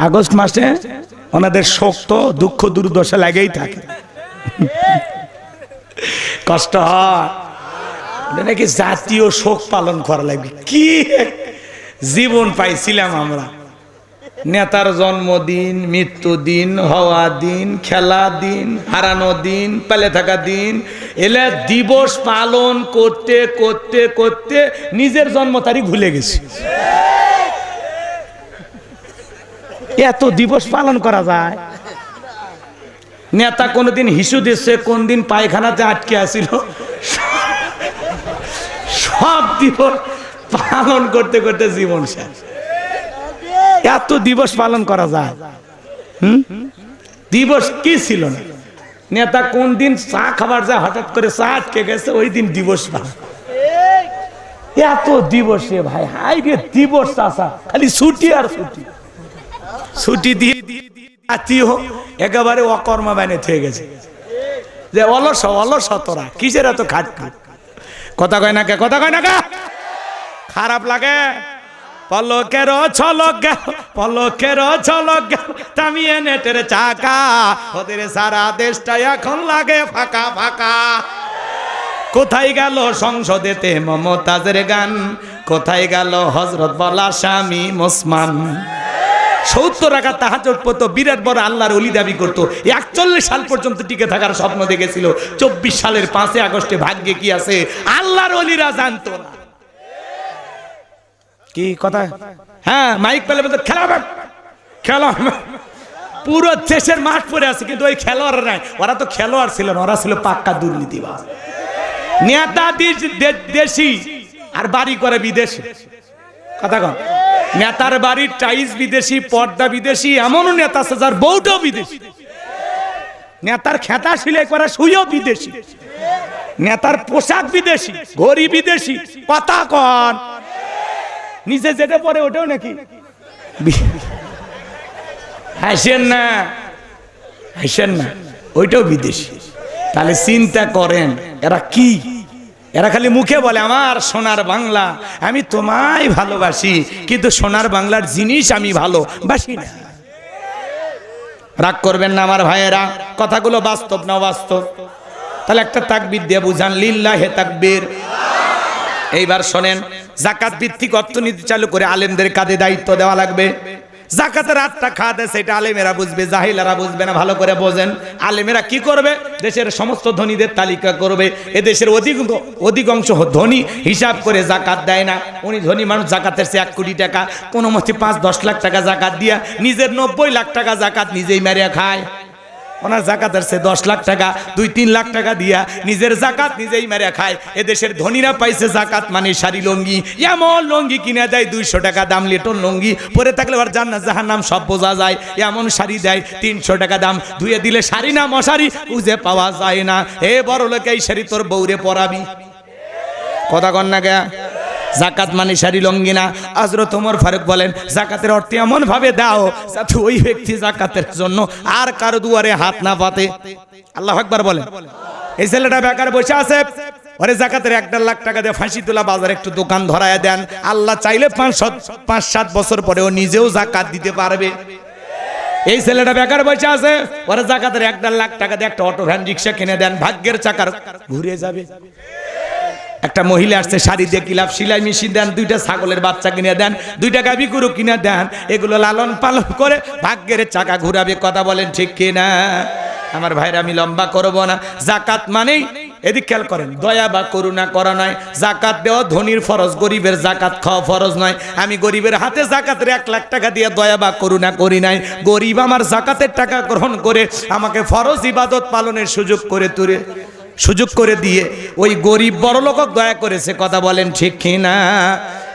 আগস্ট মাসে ওনাদের শোক, দুঃখ, দুর্দশা লাগেই থাকে, কষ্ট হয় নাকি জাতীয় শোক পালন করা লাগবে। কি জীবন পাইছিলাম আমরা! নেতার জন্মদিন, মৃত্যুদিন, হওয়া দিন, খেলা দিন, হারানো দিন, পেলে থাকা দিন, এলে দিবস পালন করতে করতে করতে নিজের জন্ম তারিখ ভুলে গেছি। এত দিবস পালন করা যায়? নেতা কোনদিন হিসু দিচ্ছে, কোন দিন পায়খানাতে আটকে আসিল, সব দিবস পালন করতে করতে জীবন শেষ। এত দিবস পালন করা যায়? দিবস কি ছিল না? নেতা কোন দিন চা খাবার যায়, হঠাৎ করে চা আটকে গেছে, ওই দিন দিবস পালন। এত দিবস রে ভাই, হাই রে দিবস, চাষা খালি ছুটি আর ছুটি, ছুটি দিয়ে জাতীয় একেবারে অকর্মা বানে হয়ে গেছে, যে অলস অলস তোরা কিসের এত খাটনি। কথা কয় না কে? কথা কয় না কে? খারাপ লাগে? পলকের ছলক গেল, পলকের ছলক গেল থামিয়ে নেটের চাকা, ওদের সারা দেশটা এখন লাগে ফাঁকা ফাঁকা। কোথায় গেল সংসদেতে মমতাজের গান, কোথায় গেল হযরত বলা স্বামী মুসমান। 70 রাকাত তাহাজ্জুদ পড়তো, বিরাট বড় আল্লাহর ওলি দাবি করতো, 41 সাল পর্যন্ত টিকে থাকার স্বপ্ন দেখেছিল। 24 সালের 5 আগস্টে ভাগ্যে কি আছে আল্লাহর ওলিরা জানতো না। কি কথা? হ্যাঁ, মাইক পেলে বলতো খেলা খেলা, পুরো দেশের মাঠ পড়ে আছে, কিন্তু ওই খেলোয়াড় নাই। ওরা তো খেলোয়াড় ছিল না, ওরা ছিল পাক্কা দুর্নীতিবাজ। নেতা দেশি আর বাড়ি করে বিদেশি। কথা কন, নেতার বাড়ির টাইলস বিদেশি, পর্দা বিদেশি, এমনও নেতা আছে যার বউটাও বিদেশি। নেতার খেতা সিলাই করা শুয়েও বিদেশি, নেতার পোশাক বিদেশি, ঘড়ি বিদেশি। কথা কন, নিচে যেটা পরে ওটাও নাকি? হাসেন না, হাসেন না, ওইটাও বিদেশি। তাহলে চিন্তা করেন এরা কি? এরা খালি মুখে বলে আমার সোনার বাংলা, আমি তোমায় ভালোবাসি, কিন্তু সোনার বাংলার জিনিস আমি ভালোবাসি না। রাগ করবেন না আমার ভাইয়েরা, কথাগুলো বাস্তব না বাস্তব? তাহলে একটা তাকবীর দিয়ে বুঝান, লিল্লাহে তাকবীর। এইবার শোনেন, যাকাত ভিত্তিক অর্থনীতি চালু করে আলেমদের কাঁধে দায়িত্ব দেওয়া লাগবে। যাকাতের 8টা খাত আছে, এটা আলেমেরা বুঝবে, জাহিলারা বুঝবে না। ভালো করে বোঝেন, আলেমেরা কি করবে? দেশের সমস্ত ধনীদের তালিকা করবে। এদেশের অধিকাংশ ধনী হিসাব করে যাকাত দেয় না। উনি ধনী মানুষ, যাকাতের চেয়ে 1 কোটি টাকা কোনো মতে 5-10 লাখ টাকা যাকাত দিয়া নিজের 90 লাখ টাকা যাকাত নিজেই মেরে খায়। ওনার জাকাতের সে 10 লাখ টাকা 2-3 লাখ টাকা দিয়া নিজের জাকাত নিজেই মেরে খায়। এদেশের ধনীরা পাইছে জাকাত মানে শাড়ি লঙ্গি, এমন লঙ্গি কিনে দেয় 200 টাকা দাম, লেটন লঙ্গি পরে থাকলে আর জান্নাত জাহান্নাম সব বোঝা যায়। এমন শাড়ি দেয় 300 টাকা দাম, ধুয়ে দিলে শাড়ি না মশারি খুঁজে পাওয়া যায় না। এ বড় লোক, এই শাড়ি তোর বউরে পরাবি, কথা কন না গে? জাকাত মানে শাড়ি লঙ্গি না। হযরত ওমর ফারুক বলেন, জাকাতের অর্থ এমন ভাবে দাও যাতে ওই ব্যক্তি জাকাতের জন্য আর কারো দুয়ারে হাত না পাতে। আল্লাহু আকবার বলেন। এই ছেলেটা বেকার বসে আছে, ওরে জাকাতের 1.5 লাখ টাকা দিয়ে ফাঁসি তোলা বাজারে একটু দোকান ধরায় দেন, আল্লাহ চাইলে 5-7 বছর পরে ও নিজেও জাকাত দিতে পারবে। এই ছেলেটা বেকার বসে আছে, ওরে জাকাতের 1.5 লাখ টাকা দিয়ে একটা অটো ভ্যান রিক্সা কিনে দেন, ভাগ্যের চাকার ঘুরে যাবে। একটা মহিলা আসছে, শাড়ি দিয়ে কিলাপ, সেলাই মেশিন দেন, 2টা ছাগলের বাচ্চা কিনে দেন, 2টা গাভী গরু কিনে দেন, এগুলো লালন পালন করে ভাগ্যের চাকা ঘুরাবে। কথা বলেন ঠিক কিনা? আমার ভাইরা, আমি লম্বা করব না। জাকাত মানেই এদিক খেয়াল করেন, দয়া বা করুণা করা নয়। জাকাত দেওয়া ধনীর ফরজ, গরিবের জাকাত খাওয়া ফরজ নয়। আমি গরিবের হাতে জাকাতের 1 লাখ টাকা দিয়ে দয়া বা করুণা করি নাই। গরিব আমার জাকাতের টাকা গ্রহণ করে আমাকে ফরজ ইবাদত পালনের সুযোগ করে দিয়ে ওই গরিব বড়লোক দয়া করেছে। কথা বলেন ঠিক কিনা?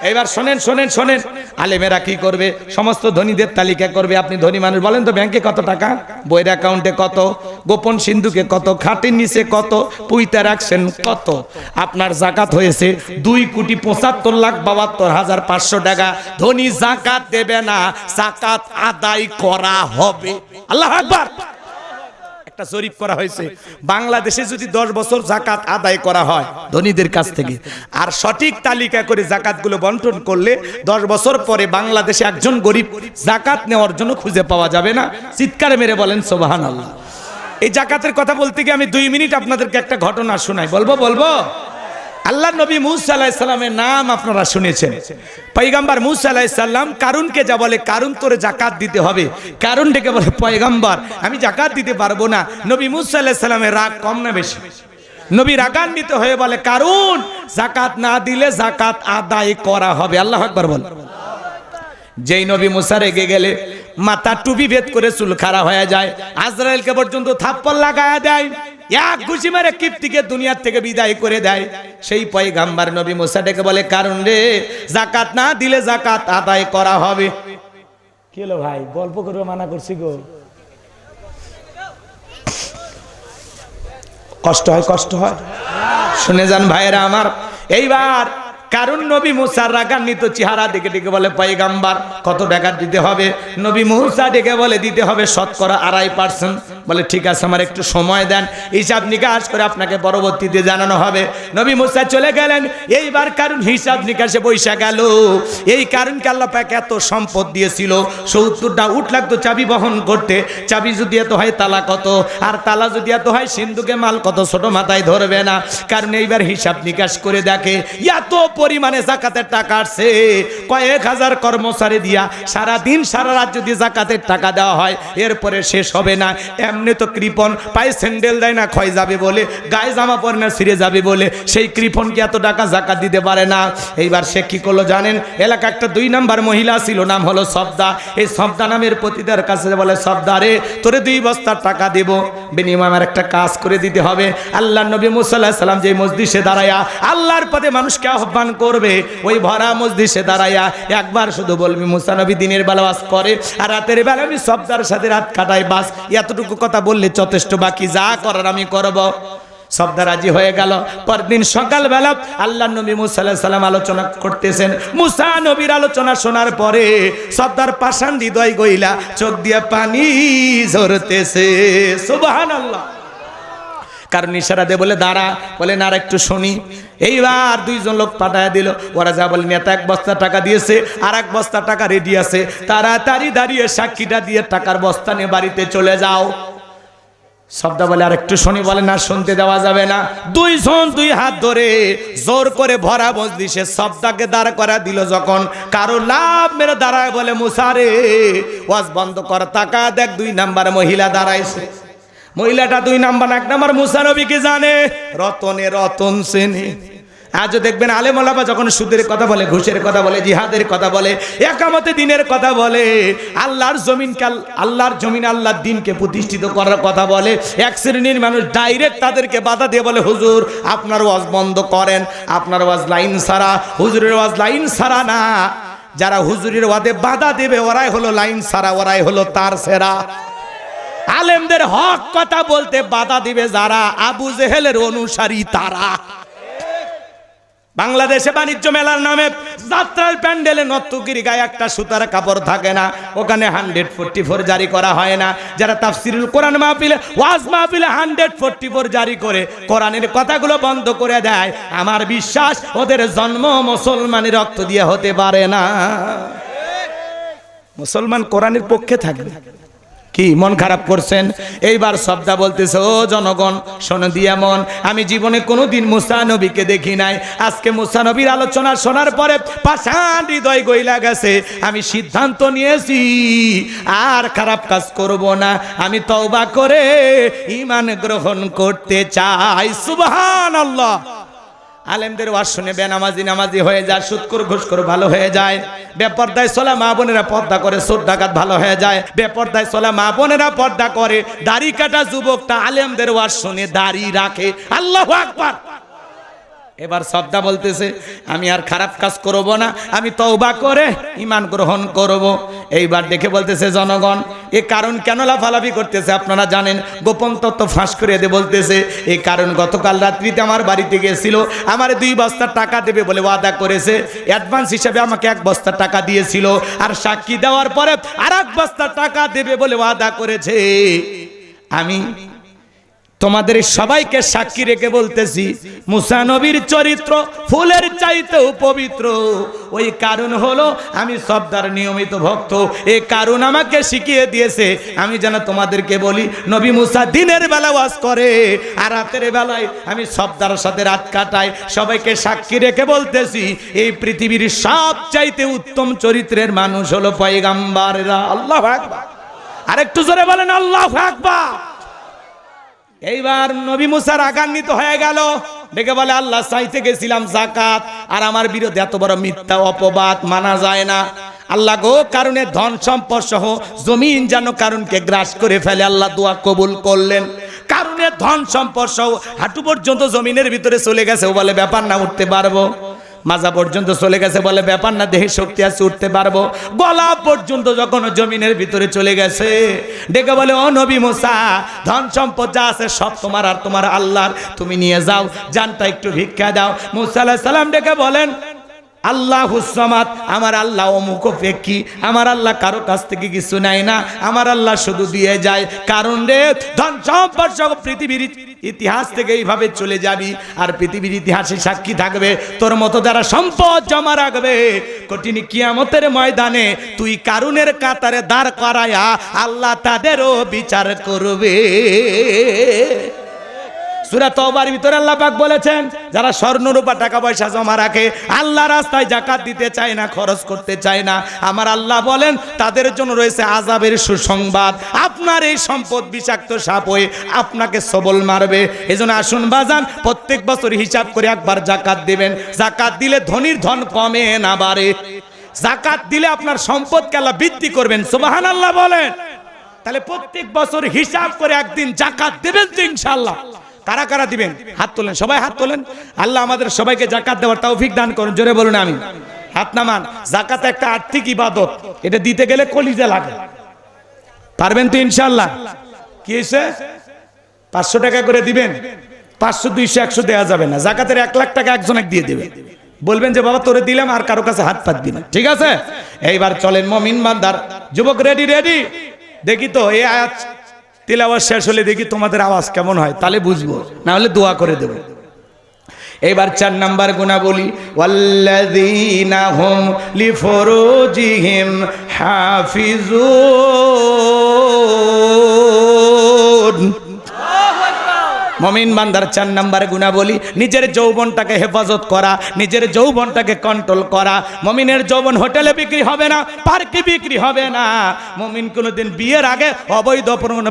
এবার শোনেন শোনেন শোনেন, আলেমেরা কি করবে? সমস্ত ধনীদের তালিকা করবে। আপনি ধনী মানুষ, বলেন তো ব্যাংকে কত টাকা, বইয়ের অ্যাকাউন্টে কত, গোপন সিন্ধুকে কত, খাটের নিচে কত, পুইতে রাখছেন কত। আপনার জাকাত হয়েছে 2,75,72,500 টাকা। ধনী জাকাত দেবে না, জাকাত আদায় করা হবে। আল্লাহু আকবার। একটা জরিপ করা হয়েছে, বাংলাদেশে যদি 10 বছর জাকাত আদায় করা হয় ধনীদের কাছ থেকে, আর সঠিক তালিকা করে জাকাতগুলো বন্টন করলে 10 বছর পরে বাংলাদেশে একজন গরিব জাকাত নেওয়ার জন্য খুঁজে পাওয়া যাবে না। চিৎকার মেরে বলেন সুবহানাল্লাহ। এই জাকাতের কথা বলতে গিয়ে আমি 2 মিনিট আপনাদেরকে একটা ঘটনা শোনাই। বলবো? আল্লাহ নবী মুসা আলাইহিস সালামের নাম আপনারা শুনেছেন। পয়গম্বর মুসা আলাইহিস সালাম কারুনকে যা বলে, কারুন তোরে জাকাত দিতে হবে, কারুন ডেকে বলে, পয়গম্বর আমি জাকাত দিতে পারবো না। নবী মুসা আলাইহিস সালামের রাগ কম না বেশি? নবী রাগান্বিত হয়ে বলে, কারুন জাকাত না দিলে জাকাত আদায় করা হবে। আল্লাহু আকবার বল। যেই নবী মুসা রেগে গেলে মাথা টুপি ভেদ করে চুল খাড়া হয়ে যায়, আজরাইলকে পর্যন্ত থাপ্পড় লাগায়া দেয়, এক ঘুষি মেরে কিপ্তিকে দুনিয়ার থেকে বিদায় করে দেয়। সেই পয়গম্বর নবী মুসা ডেকে বলে, কারণ রে জাকাত না দিলে জাকাত আদায় করা হবে। কি হলো ভাই, গল্প করে মানা করছি গো, কষ্ট হয়। শুনে যান ভাইয়েরা আমার। এইবার কারণ নবী মুসার রাগান্বিত চেহারা দেখে ডেকে বলে, পয়গম্বর কত টাকা দিতে হবে? নবী মুসা ডেকে বলে, দিতে হবে 2.5%। বলে ঠিক আছে, আমার একটু সময় দেন, হিসাব নিকাশ করে আপনাকে পরবর্তীতে জানানো হবে। নবী মুসা চলে গেলেন। এইবার কারণ হিসাব নিকাশে বৈশা গেল। এই কারণকে আল্লাহ পাক এত সম্পদ দিয়েছিল, 70টা উট লাগতো চাবি বহন করতে। চাবি যদি এত হয় তালা কত, আর তালা যদি এত হয় সিন্ধুকে মাল কত, ছোট মাথায় ধরবে না। কারণ এইবার হিসাব নিকাশ করে দেখে এত পরিমাণে জাকাতের টাকা আসছে, কয়েক হাজার কর্মচারী দিয়া সারা দিন সারা রাত যদি জাকাতের টাকা দেওয়া হয় এরপরে শেষ হবে না। এমনি তো কৃপণ, পায়ে স্যান্ডেল দেয় না ক্ষয় যাবে বলে, গায়ে জামা পরে না ছিঁড়ে যাবে বলে, সেই কৃপণকে এত টাকা জাকাত দিতে পারে না। এইবার সে কি করলো জানেন? এলাকা একটা 2 নাম্বার মহিলা ছিল, নাম হলো সবদা। এই সবদা নামের পতিতার কাছে বলে, সবদা রে তোরে 2 বস্তার টাকা দেব, বিনিময়ে আমার একটা কাজ করে দিতে হবে। আল্লাহ নবী মুসা আলাইহিস সালাম যে মসজিদে দাঁড়ায়া আল্লাহর পথে মানুষকে আহ্বান করবে, ওই ভরা মসজিদে দাঁড়ায়া একবার শুধু বলবি, মুসা নবী দিনের বেলা ওয়াজ করে আর রাতের বেলা আমি সবদার সাথে রাত কাটাই, বাস এতটুকু কথা বললে যথেষ্ট, বাকি যা করার আমি করব। সবদা রাজি হয়ে গেল। পরদিন সকালবেলা আল্লাহ নবী মুসা আলাইহিস সালাম আলোচনা করতেছেন। মুসা নবীর আলোচনা শোনার পরে সবদার পাষাণ হৃদয় গইলা চোখ দিয়ে পানি ঝরতেছে। সুবহানাল্লাহ। কারণ ইশারা দিয়ে বলে, দাঁড়া, বলে না আর একটু শুনি। এইবার 2 জন লোক পাঠায় দিল। ওরা যা বলে, নেতা 1 বস্তা টাকা দিয়েছে, আর 1 বস্তা টাকা রেডি আছে, তাড়াতাড়ি দাঁড়িয়ে সাক্ষীটা দিয়ে টাকার বস্তা নিয়ে বাড়িতে চলে যাও। শব্দা বলে আর একটু শুনি, বলে না শুনতে দেওয়া যাবে না। দুইজন দুই হাত ধরে জোর করে ভরা মজলিসে শব্দাকে দাঁড় করা দিল। যখন কারো লাভ মেরে দাঁড়ায়, বলে মুসা রে ওয়াজ বন্ধ কর, তাকা দেখ 2 নাম্বার মহিলা দাঁড়াইছে। মহিলাটা 2 নাম্বার, 1 নাম্বার মুসা নবীকে জানে, রতনে রতন চেনে। আজও দেখবেন আলেম ওলামা যখন সুদের কথা বলে, ঘুষের কথা বলে, জিহাদের কথা বলে, একামতে দিনের কথা বলে, আল্লাহর জমিন আল্লাহর দিনকে প্রতিষ্ঠিত করার কথা বলে, এক শ্রেণীর মানুষ ডাইরেক্ট তাদেরকে বাধা দিয়ে বলে হুজুর আপনার ওয়াজ বন্ধ করেন, আপনার ওয়াজ লাইন ছাড়া। হুজুরের ওয়াজ লাইন ছাড়া না, যারা হুজুরের ওয়াজে বাধা দেবে ওরাই হলো লাইন ছাড়া, ওরাই হলো তার সেরা। আলেমদের হক কথা বলতে বাধা দিবে যারা, আবু জেহেলের অনুসারী তারা। বাংলাদেশে বাণিজ্য মেলার নামে যাত্রার প্যান্ডেলে নর্তকীর গায়ে একটা সুতার কাপড় থাকে না, ওখানে 144 জারি করা হয় না। যারা তাফসিরুল কোরআন মাহফিলে, ওয়াজ মাহফিলে 144 জারি করে কোরআনের কথাগুলো বন্ধ করে দেয়, আমার বিশ্বাস ওদের জন্ম মুসলমানের রক্ত দিয়ে হতে পারে না। মুসলমান কোরআনের পক্ষে থাকবে কি? মন খারাপ করছেন? এইবার শব্দা বলতেছে, ও জনগণ শোনো দিয়া মন, আমি জীবনে কোনোদিন মুসা নবীকে দেখি নাই। আজকে মুসা নবীর আলোচনা শোনার পরে পাষাণ হৃদয় গইলা গেছে। আমি সিদ্ধান্ত নিয়েছি আর খারাপ কাজ করব না, আমি তওবা করে ঈমান গ্রহণ করতে চাই। সুবহানাল্লাহ। আলেমদের ওয়াজ শুনে বেনামাজি নামাজি হয়ে যায়, সুদখোর ঘুষখোর ভালো হয়ে যায়, বেপরদায় চলা মা বোনেরা পর্দা করে, চোর ডাকাত ভালো হয়ে যায়, বেপরদায় চলা মা বোনেরা পর্দা করে, দাড়ি কাটা যুবকটা আলেমদের ওয়াজ শুনে দাড়ি রাখে। আল্লাহু আকবার। এবার শব্দা বলতেছে আমি আর খারাপ কাজ করব না, আমি তওবা করে ঈমান গ্রহণ করব। এইবার দেখে বলতেছে জনগণ এই কারণ কেন লাফালাফি করতেছে আপনারা জানেন? গোপন তত্ত্ব ফাঁস করে দিয়ে বলতেছে এই কারণ গতকাল রাত্রিতে আমার বাড়িতে গিয়েছিল, আমার 2 বস্তা টাকা দেবে বলে ওয়াদা করেছে, অ্যাডভান্স হিসেবে আমাকে 1 বস্তা টাকা দিয়েছিল, আর সাক্ষী দেওয়ার পরে আর 1 বস্তা টাকা দেবে বলে ওয়াদা করেছে। আমি তোমাদের সবাইকে সাক্ষী রেখে বলতেছি মুসা নবীর চরিত্র ফুলের চাইতেও পবিত্র। ওই কারণ হলো আমি সবদার নিয়মিত ভক্ত, এই কারণ আমাকে শিখিয়ে দিয়েছে আমি যেন তোমাদেরকে বলি নবী মুসা দিনের বেলা ওয়াজ করে আর রাতের বেলায় আমি সবদার সাথে রাত কাটাই। সবাইকে সাক্ষী রেখে বলতেছি এই পৃথিবীর সবচাইতে উত্তম চরিত্রের মানুষ হলো পয়গম্বররা। আল্লাহু আকবার। আরেকটু জোরে বলেন আল্লাহু আকবার। এইবার নবী মুসা রাগান্বিত হয়ে গেল, ডেকে বলে আল্লাহ চাইতে গেছিলাম যাকাত, আর আমার বিরুদ্ধে এত বড় মিথ্যা অপবাদ মানা যায় না। আল্লাহ গো কারণে ধন সম্পদ সহ জমিন যেন কারণকে গ্রাস করে ফেলে, আল্লাহ দোয়া কবুল করলেন। কারণে ধন সম্পদ সহ হাঁটু পর্যন্ত জমিনের ভিতরে চলে গেছে, ও বলে ব্যাপার না উঠতে পারবো। মাজা পর্যন্ত চলে গেছে, বলে ব্যাপার না দেহে শক্তি আছে উঠতে পারবো। গলা পর্যন্ত যখন জমিনের ভিতরে চলে গেছে, ডেকে বলে ও নবী মুসা ধন সম্পদ যা আছে সব তোমার আর তোমার আল্লাহর, তুমি নিয়ে যাও, জানটা একটু ভিক্ষা দাও। মুসা আলাইহিস সালাম ডেকে বলেন আল্লাহুস সামাদ, আমার আল্লাহ অমুখপেক্ষী, আমার আল্লাহ কারো কাছ থেকে কিছু নেয় না, আমার আল্লাহ শুধু দিয়ে যায়। কারণ রে ধন সম্পদ সব পৃথিবীর ইতিহাস থেকে এইভাবে চলে যাবি, আর পৃথিবীর ইতিহাসে সাক্ষী থাকবে তোর মতো যারা সম্পদ জমা রাখবে কঠিন কিয়ামতের ময়দানে তুই কারুনের কাতারে দাঁড় করায়া আল্লাহ তাদেরও বিচার করবে। সূরা তওবার ভিতরে আল্লাহ পাক বলেছেন যারা স্বর্ণ রূপা টাকা পয়সা জমা রাখে, আল্লাহ রাস্তায় যাকাত দিতে চায় না, খরচ করতে চায় না, আমার আল্লাহ বলেন তাদের জন্য রয়েছে আযাবের সুসংবাদ। আপনার এই সম্পদ বিষাক্ত সাপ হয়ে আপনাকে সবল মারবে। এজন্য আসুন বাজান প্রত্যেক বছর হিসাব করে একবার যাকাত দিবেন। যাকাত দিলে ধনীর ধন কমে না বাড়ে, যাকাত দিলে আপনার সম্পদকে আল্লাহ বৃদ্ধি করবেন। সুবহানাল্লাহ বলেন। তাহলে প্রত্যেক বছর হিসাব করে একদিন যাকাত দেবেন তো ইনশাআল্লাহ। কারা কারা দিবেন হাত তোলেন, সবাই হাত তোলেন। আল্লাহ আমাদের সবাইকে যাকাত দেওয়ার তৌফিক দান করুন। জোরে বলুন আমিন। হাত নামান। যাকাত একটা আর্থিক ইবাদত, এটা দিতে গেলে কলিজা লাগে। পারবেন তো ইনশাআল্লাহ? কি হয়েছে? 500 টাকা করে দিবেন, 500 200 100 দেওয়া যাবে না। যাকাতের 1 লাখ টাকা একজন এক দিয়ে দেবে, বলবেন যে বাবা তোরে দিলাম, আর কারো কাছে হাত পাতবি না, ঠিক আছে? এইবার চলেন মুমিন বান্দার যুবক রেডি রেডি। দেখি তো এই আয়াত তিলাওয়াত শেষ হলে দেখি তোমাদের আওয়াজ কেমন হয়, তাহলে বুঝবো, না হলে দোয়া করে দেব। এবার 4 নাম্বার গুনাহ বলি, ওয়াল্লাযীনা হুম লিফুরুজিহিম হাফিজুন। মুমিন বান্দার 4 নম্বরে গুণাবলী নিজের যৌবনটাকে হেফাজত করা, নিজের যৌবনটাকে কন্ট্রোল করা। মুমিনের যৌবন হোটেলে বিক্রি হবে না, পার্কে বিক্রি হবে না। মুমিন কোনোদিন বিয়ের আগে অবৈধ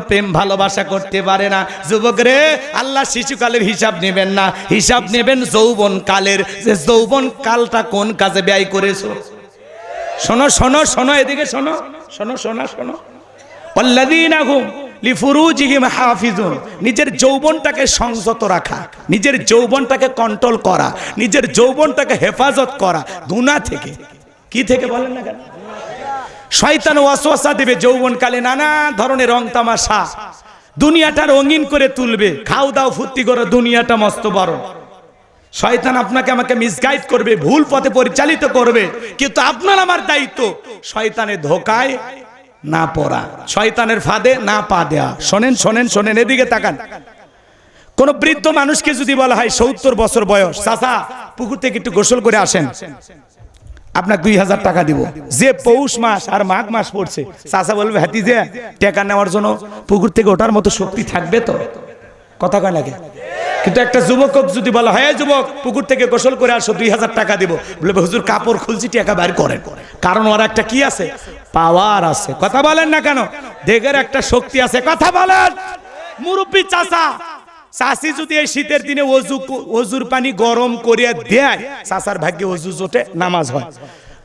প্রেম ভালোবাসা করতে পারে না। যুবক রে, আল্লাহ শিশুকালের হিসাব নেবেন না, হিসাব নেবেন যৌবন কালের, যে যৌবন কালটা কোন কাজে ব্যয় করেছো। শোনো শোনো শোনো, এদিকে শোনো শোনো শোনো শোনো। আল্লাযীনা হুম লিফুরুজিহিম হাফিজুন, নিজের যৌবনটাকে সংযত রাখা, নিজের যৌবনটাকে কন্ট্রোল করা, নিজের যৌবনটাকে হেফাজত করা গুনাহ থেকে। কি থেকে বলেন না কেন? শয়তান ওয়াসওয়াসা দেবে যৌবনকালে, নানা ধরনের রং তামাশা, দুনিয়াটা রঙিন করে তুলবে। খাও দাও ফুর্তি করো, দুনিয়াটা মস্ত বড়। শয়তান আপনাকে আমাকে মিসগাইড করবে, ভুল পথে পরিচালিত করবে, কিন্তু আপনার আমার দায়িত্ব শয়তানের ধোকায় না পড়া, শয়তানের ফাঁদে না পা দেয়া। শোনেন শোনেন শোনেন, এদিকে তাকান। কোন বৃদ্ধ মানুষকে যদি বলা হয় 70 বছর বয়স, চাচা পুকুর থেকে একটু গোসল করে আসেন, আপনার 2000 টাকা দিব। যে পৌষ মাস আর মাঘ মাস পড়ছে, চাচা বলবে হাতি যে টাকা নেওয়ার জন্য পুকুর থেকে ওঠার মতো শক্তি থাকবে তো? কথা কয় নাকি? কিন্তু একটা যুবক যদি বলা হয় যুবক পুকুর থেকে গোসল করে আসো 2000 টাকা দিব, বলবে হুজুর কাপড় খুলছি টাকা বের করেন। কারণ ওর একটা কি আছে? পাওয়ার আছে। কথা বলেন না কেন? দেহের একটা শক্তি আছে। কথা বলেন। মুরব্বী চাচা চাষি যদি এই শীতের দিনে অজুর পানি গরম করিয়া দেয়, চাচার ভাগ্যে অজু জোটে, নামাজ হয়।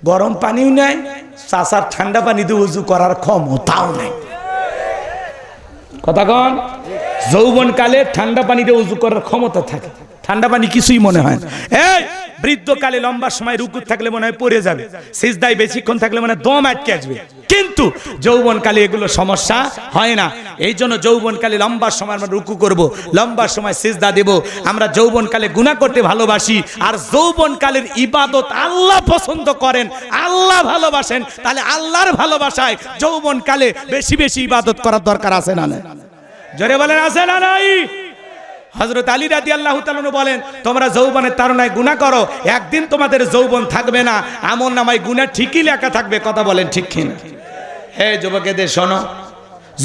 গরম পানিও নাই, চাচার ঠান্ডা পানি দিয়ে অজু করার ক্ষমতাও নাই। কথা কন। যৌবন কালে ঠান্ডা পানিতে উজু করার ক্ষমতা থাকে, ঠান্ডা পানি কিছুই মনে হয় না। এই বৃদ্ধকালে লম্বা সময় রুকু থাকলে মনে হয় পড়ে যাবে, সিজদায় বেশিক্ষণ থাকলে মনে হয় দম আটকে আসবে, কিন্তু যৌবনকালে এগুলো সমস্যা হয় না। এই জন্য যৌবনকালে লম্বা সময় আমরা রুকু করব, লম্বা সময় সিজদা দেব। আমরা যৌবনকালে গুনাহ করতে ভালোবাসি, আর যৌবনকালের ইবাদত আল্লাহ পছন্দ করেন, আল্লাহ ভালোবাসেন। তাহলে আল্লাহর ভালোবাসায় যৌবনকালে বেশি বেশি ইবাদত করার দরকার আছে না? জোরে বলেন আছে না নাই? হযরত আলী রাদিয়াল্লাহু তাআলা বলেন, তোমরা যৌবনের তাড়নায় গুনাহ করো, একদিন তোমাদের যৌবন থাকবে না, আমলনামায় গুনাহ ঠিকই লেখা থাকবে। কথা বলেন ঠিক কিনা? হে যুবকেদের শোনো,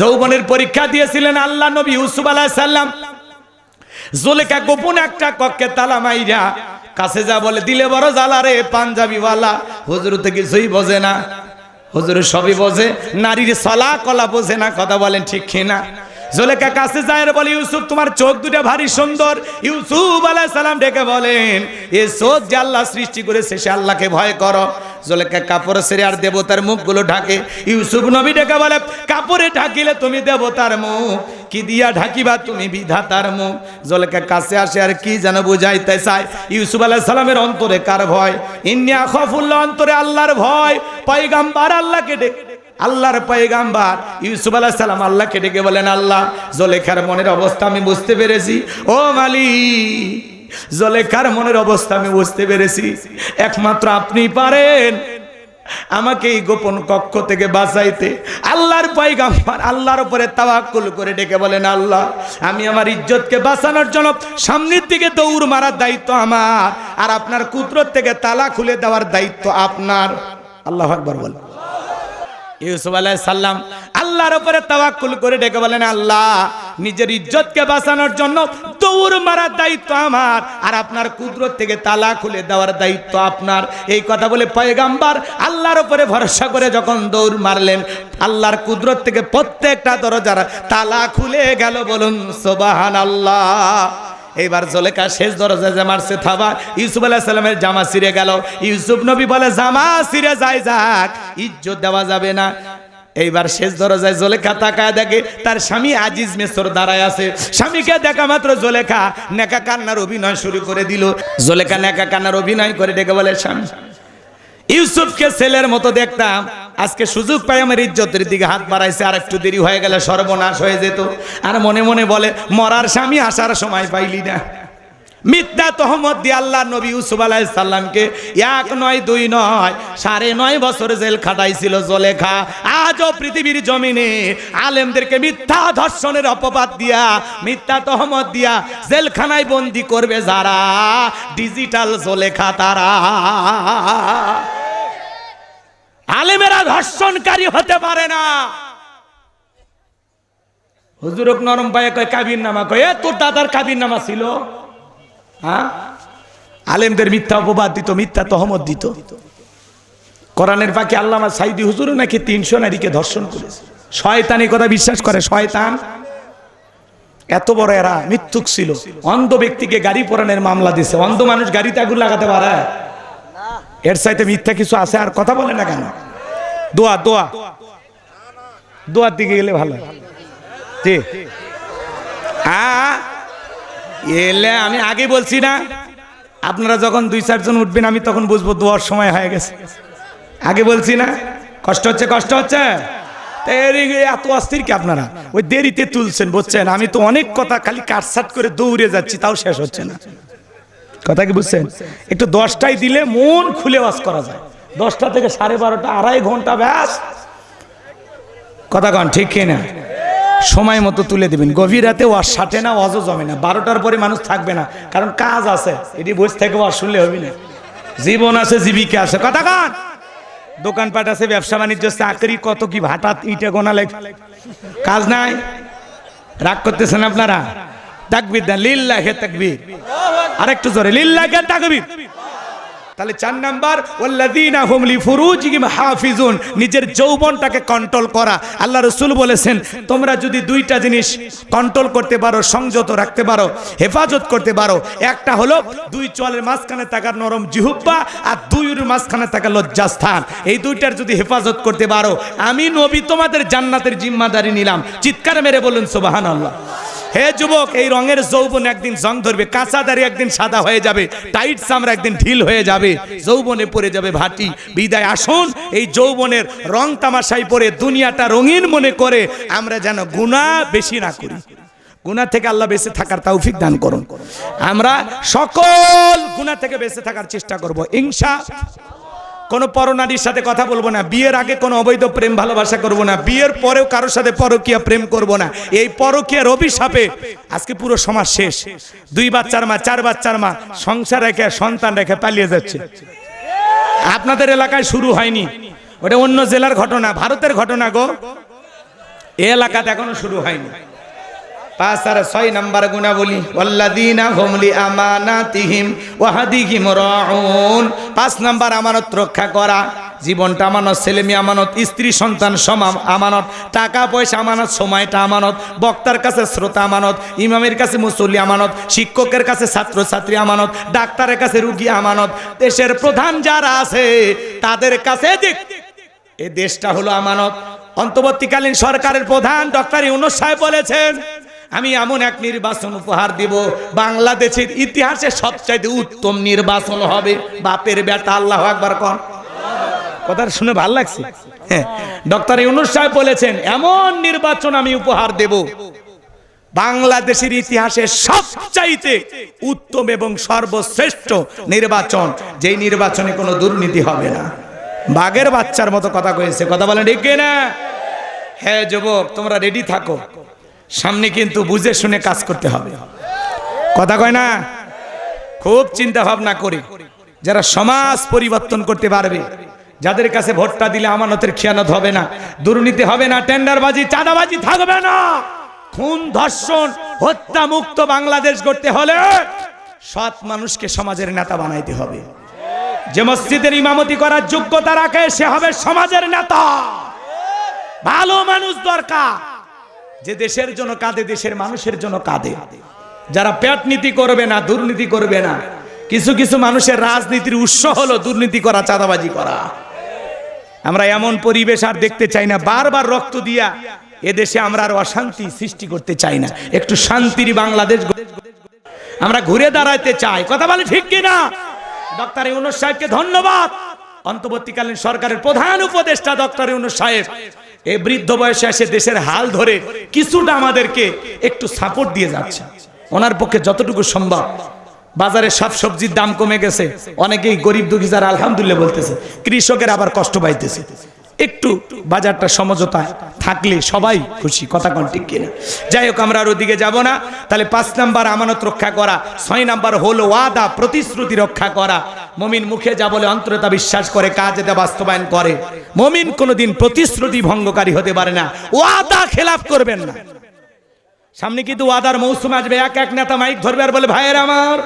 যৌবনের পরীক্ষা দিয়েছিলেন আল্লাহ নবী ইউসুফ আলাইহিস সালাম। জুলেখা গোপন একটা কক্ষে তালা মাইরা কাছে যা বলে, দিলে বড় জ্বালা রে পাঞ্জাবিওয়ালা, হুজুর তো কিছুই বোঝে না, হুজুর সবই বোঝে, নারীর সলা কলা বোঝে না। কথা বলেন ঠিক কিনা? জুলেখা কাছে যায় আর বলে, ইউসুফ তোমার চোখ দুটো ভারী সুন্দর। ইউসুফ আলাইহিস সালাম ডেকে বলেন, এই চোখ যে আল্লাহ সৃষ্টি করেছে সে আল্লাহকে ভয় করো। জুলেখা কাপড় ছেড়ে আর দেবতার মুখগুলো ঢাকে। ইউসুফ নবী ডেকে বলে, কাপড়ে ঢাকিলে তুমি দেবতার মুখ, কি দিয়া ঢাকিবা তুমি বিধাতার মুখ। জুলেখা কাছে আসে আর কি যেন বুঝাইতে চায়। ইউসুফ আলাইহিস সালামের অন্তরে কার ভয়? ইন্নী আখাফুল্লাহ, অন্তরে আল্লাহর ভয়। পয়গম্বর আল্লাহকে ডেকে, আল্লাহর পয়গম্বর ইউসুফ আলাইহিস সালাম আল্লাহকে ডেকে বলেন, আল্লাহ জুলেখার মনের অবস্থা আমি বুঝতে পেরেছি। ও মালিক, জুলেখার মনের অবস্থা আমি বুঝতে পেরেছি, একমাত্র আপনি পারেন আমাকে এই গোপন কক্ষ থেকে বাঁচাইতে। আল্লাহর পয়গম্বর আল্লাহর উপরে তাওয়াক্কুল করে ডেকে বলেন, আল্লাহ আমি আমার ইজ্জতকে বাঁচানোর জন্য সামনের দিকে দৌড় মারার দায়িত্ব আমার, আর আপনার কুদরত থেকে তালা খুলে দেওয়ার দায়িত্ব আপনার। আল্লাহু আকবার বল। ইউসুফ আলাইহিস সালাম আল্লাহর উপরে তাওয়াক্কুল করে ডেকে বলেন, আল্লাহ নিজের ইজ্জতকে বাঁচানোর জন্য দৌড় মারার দায়িত্ব আমার, আর আপনার কুদরত থেকে তালা খুলে দেওয়ার দায়িত্ব আপনার। এই কথা বলে পয়গম্বর আল্লাহর উপরে ভরসা করে যখন দৌড় মারলেন, আল্লাহর কুদরত থেকে প্রত্যেকটা দরজার তালা খুলে গেল। বলুন সুবহানাল্লাহ। এইবার জুলেখা শেষ দরজায় যে মারছে থাবা, ইউসুফ আলাইহিস সালামের জামা ছিঁড়ে গেল। ইউসুফ নবী বলে, জামা ছিঁড়ে যায় যাক, ইজ্জত দেওয়া যাবে না। এইবার শেষ দরজায় জুলেখা তাকায় দেখে তার স্বামী আজিজ মিসর দাঁড়ায় আছে। স্বামীকে দেখা মাত্র জুলেখা নেকা কান্নার অভিনয় শুরু করে দিল। জুলেখা নেকা কান্নার অভিনয় করে ডেকে বলে, স্বামী ইউসুফকে ছেলের মতো দেখতাম, আজকে সুযোগ পাই আমার ইজ্জতের দিকে হাত বাড়াইছে, আর একটু দেরি হয়ে গেলে সর্বনাশ হয়ে যেত। আর মনে মনে বলে, মরার স্বামী আসার সময় পাইলি না। মিথ্যা তহমত দিয়ে আল্লাহ নবী ইউসুফ আলাইহিস সালামকে 1 নয় 2 নয় 9.5 বছর জেল খাটাইছিল জুলেখা। আজও পৃথিবীর জমিনে আলেমদেরকে মিথ্যা ধর্ষণের অপবাদ দিয়া, মিথ্যা তহমত দিয়া জেলখানায় বন্দি করবে যারা, ডিজিটাল জুলেখা তারা। আলেমেরা ধর্ষণকারী হতে পারে না। হুজুরক নরম পায়ে কয় কাবির নামা, কয় তোর দাদার কাবির নামা ছিল? হ্যাঁ, আলেমদের মিথ্যা অপবাদ দিত, মিথ্যা তহমত দিত। কোরআনের পাখি আল্লামা সাইদি হুজুরও নাকি 300 নারীকে ধর্ষণ করেছে। শয়তান এই কথা বিশ্বাস করে, শয়তান। এত বড় এরা মিথ্যুক ছিল। অন্ধ ব্যক্তিকে গাড়ি পোড়ানোর মামলা দিছে। অন্ধ মানুষ গাড়িতে আগুন লাগাতে পারে? এর চাইতে মিথ্যা কিছু আছে? আর কথা বলে না কেন? দোয়া দোয়া দোয়ার দিকে গেলে ভালো। জি এলে আমি আগে বলছি না, আপনারা যখন 2-4 জন উঠবেন আমি তখন বুঝবো দোয়ার সময় হয়ে গেছে। আগে বলছি না? কষ্ট হচ্ছে, কষ্ট হচ্ছে। এত অস্থির কি আপনারা? ওই দেরিতে তুলছেন, বুঝছেন? আমি তো অনেক কথা খালি কাটসাট করে দৌড়ে যাচ্ছি, তাও শেষ হচ্ছে না। কথা কি বুঝছেন? একটু 10টায় দিলে মন খুলে ওয়াজ করা যায়। 10টা থেকে 12:30, 2.5 ঘন্টা ব্যাস। কথা কন ঠিক কিনা? সময় মতো তুলে দিবেন। গভীর রাতে ওয়াজ সাটে না, ওয়াজও জমে না। 12টার পরে মানুষ থাকবে না, কারণ কাজ আছে। এটি বসে থেকে ওয়াজ শুনলে হবে না। জীবন আছে, জীবিকা আছে। কথা কন। দোকানপাট আছে, ব্যবসা বাণিজ্য, চাকরি, কত কি ভাটা ইটা গোনা লেগে কাজ নাই। রাগ করতেছেন আপনারা? তাকবীর দেন, লিল্লাহি তাকবীর। আরেকটু জোরে, লিল্লাহি তাকবীর। তাহলে 4 নাম্বার, ওয়াল্লাযীনা হুম লিফুরুজিহিম হাফিজুন, নিজের যৌবনটাকে কন্ট্রোল করা। আল্লাহ রাসূল বলেছেন, তোমরা যদি 2টা জিনিস কন্ট্রোল করতে পারো, সংযত রাখতে পারো, হেফাজত করতে পারো, একটা হলো 2 চলের মাঝখানে থাকা নরম জিহ্বা, আর 2 মাঝখানে থাকা লজ্জাস্থান। এই 2টার যদি হেফাজত করতে পারো, আমি নবী তোমাদের জান্নাতের জিম্মাদারি নিলাম। চিৎকার মেরে বলুন সুবহানাল্লাহ। হে যুবক, এই রঙের যৌবন একদিন জং ধরবে, কাঁচা দাড়ি একদিন সাদা হয়ে যাবে, টাইট চামড়া একদিন ঢিল হয়ে যাবে, যৌবনে পড়ে যাবে ভাটি। বিদায় আসুন এই যৌবনের রং তামাশায় পড়ে দুনিয়াটা রঙিন মনে করে আমরা যেন গুনাহ বেশি না করি। গুনাহ থেকে আল্লাহ বেঁচে থাকার তৌফিক দান করুন। আমরা সকল গুনাহ থেকে বেঁচে থাকার চেষ্টা করব ইনশাআল্লাহ। কোনো পরনারীর সাথে কথা বলবো না, বিয়ের আগে কোনো অবৈধ প্রেম ভালোবাসা করব না, বিয়ের পরেও কারোর সাথে পরকীয়া প্রেম করব না। এই পরকীয়ার অভিশাপে আজকে পুরো সমাজ শেষ। 2 বাচ্চার মা, 4 বাচ্চার মা সংসার রেখে, সন্তান রেখে পালিয়ে যাচ্ছে। আপনাদের এলাকায় শুরু হয়নি, ওটা অন্য জেলার ঘটনা, ভারতের ঘটনা গো। এই এলাকাতে এখনো শুরু হয়নি। 5 আর 6 নাম্বার গুণাবলী, ওয়াল্লাযীনা হুম লিআমানাতিহিম ওয়া আহদিহিম রাউন। 5 নাম্বার আমানত রক্ষা করা। জীবনটা আমানত, ছেলে মেয়ে আমানত, স্ত্রী সন্তান আমানত, টাকা পয়সা আমানত, সময়টা আমানত, বক্তার কাছে শ্রোতা আমানত, ইমামের কাছে মুসল্লি আমানত, শিক্ষকের কাছে ছাত্র ছাত্রী আমানত, ডাক্তারের কাছে রোগী আমানত, দেশের প্রধান যারা আছে তাদের কাছে এই দেশটা হলো আমানত। অন্তর্বর্তীকালীন সরকারের প্রধান ডক্টর ইউনূস সাহেব বলেছেন, আমি এমন এক নির্বাচন উপহার দিব, বাংলাদেশের ইতিহাসে সবচাইতে উত্তম নির্বাচন হবে। বাপের বেটা, আল্লাহু আকবার কোন। কথা শুনে ভালো লাগছে। ডক্টর ইউনূস সাহেব বলেছেন, এমন নির্বাচন আমি উপহার দেব, বাংলাদেশের ইতিহাসে সবচাইতে উত্তম এবং সর্বশ্রেষ্ঠ নির্বাচন, যেই নির্বাচনে কোনো দুর্নীতি হবে না। বাঘের বাচ্চার মতো কথা কয়েছে। কথা বলেন ঠিক না? হ্যাঁ যুবক, তোমরা রেডি থাকো, সামনে কিন্তু বুঝে শুনে কাজ করতে হবে। কথা কয় না? খুব চিন্তা ভাবনা করে যারা সমাজ পরিবর্তন করতে পারবে, যাদের কাছে ভোটটা দিলে আমানতের খেয়ানত হবে না, দুর্নীতি হবে না, টেন্ডারবাজি, চাঁদাবাজি থাকবে না, খুন ধর্ষণ হত্যা মুক্ত বাংলাদেশ গড়তে হলে সৎ মানুষকে সমাজের নেতা বানাইতে হবে। যে মসজিদের ইমামতি করার যোগ্যতা রাখে সে হবে সমাজের নেতা। ভালো মানুষ দরকার, যে দেশের জন্য কাঁদে, দেশের মানুষের জন্য কাঁদে, যারা পেট নীতি করবে না, দুর্নীতি করবে না। কিছু কিছু মানুষের রাজনীতির উৎস হলো দুর্নীতি করা, চাঁদাবাজি করা। আমরা এমন পরিবেশ আর দেখতে চাই না। বারবার রক্ত দিয়া এদেশে আমরা আর অশান্তি সৃষ্টি করতে চাই না। একটু শান্তির বাংলাদেশ আমরা ঘুরে দাঁড়াইতে চাই। কথা বলে ঠিক কিনা? ডক্টর ইউনূস সাহেবকে ধন্যবাদ। অন্তর্বর্তীকালীন সরকারের প্রধান উপদেষ্টা ডক্টর ইউনূস সাহেব এই বৃদ্ধ বয়সে এসে দেশের হাল ধরে কিছুটা আমাদেরকে একটু সাপোর্ট দিয়ে যাচ্ছে। ওনার পক্ষে যতটুকু সম্ভব। বাজারে সব সবজির দাম কমে গেছে, অনেকেই গরিব দুঃখী যারা আলহামদুলিল্লাহ বলতেছে, কৃষকের আবার কষ্ট পাইতেছে। একটু বাজারটা সমঝোতায় থাকলে সবাই খুশি। কথা কোন ঠিক কিনা? যাই হোক, আমরা আর ওদিকে যাব না। তাহলে 5 নাম্বার আমানত রক্ষা করা, 6 নাম্বার হলো ওয়াদা প্রতিশ্রুতি রক্ষা করা। মুমিন মুখে যা বলে অন্তরে তা বিশ্বাস করে, কাজে তা বাস্তবায়ন করে। মুমিন কোনোদিন প্রতিশ্রুতি ভঙ্গকারী হতে পারে না, ওয়াদা খেলাফ করবেন না। সামনে কিন্তু ওয়াদার মৌসুম আসবে। এক এক নেতা মাইক ধরবে আর বলে, ভাইয়ের আমার,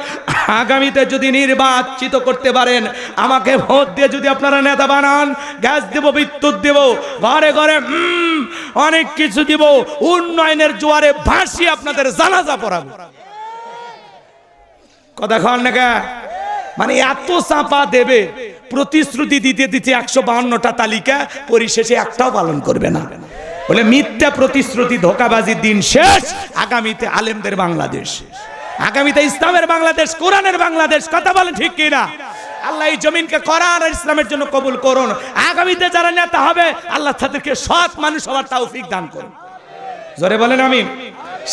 আগামীতে যদি নির্বাচিত করতে পারেন, আমাকে ভোট দিয়ে যদি আপনারা নেতা বানান, গ্যাস দেব, বিদ্যুৎ দেব, ঘরে ঘরে অনেক কিছু দিব, উন্নয়নের জোয়ারে ভাসিয়ে আপনাদের জানাজা পড়াবো। কথা কন না কে? মানে এত চাপা দেবে, প্রতিশ্রুতি দিতে দিতে 152টা তালিকা, পরিশেষে একটাও পালন করবে না। বলে মিথ্যা প্রতিশ্রুতি, ধোঁকাবাজির দিন শেষ। আগামীতে আলেমদের বাংলাদেশ, আগামীতে ইসলামের বাংলাদেশ, কোরআনের বাংলাদেশ। কথা বলেন ঠিক কিনা? আল্লাহ এই জমিনকে কোরআন আর ইসলামের জন্য কবুল করুন। আগামীতে যারা নেতা হবে, আল্লাহ তাদেরকে সৎ মানুষ হওয়ার তৌফিক দান করুন। জোরে বলেন আমিন।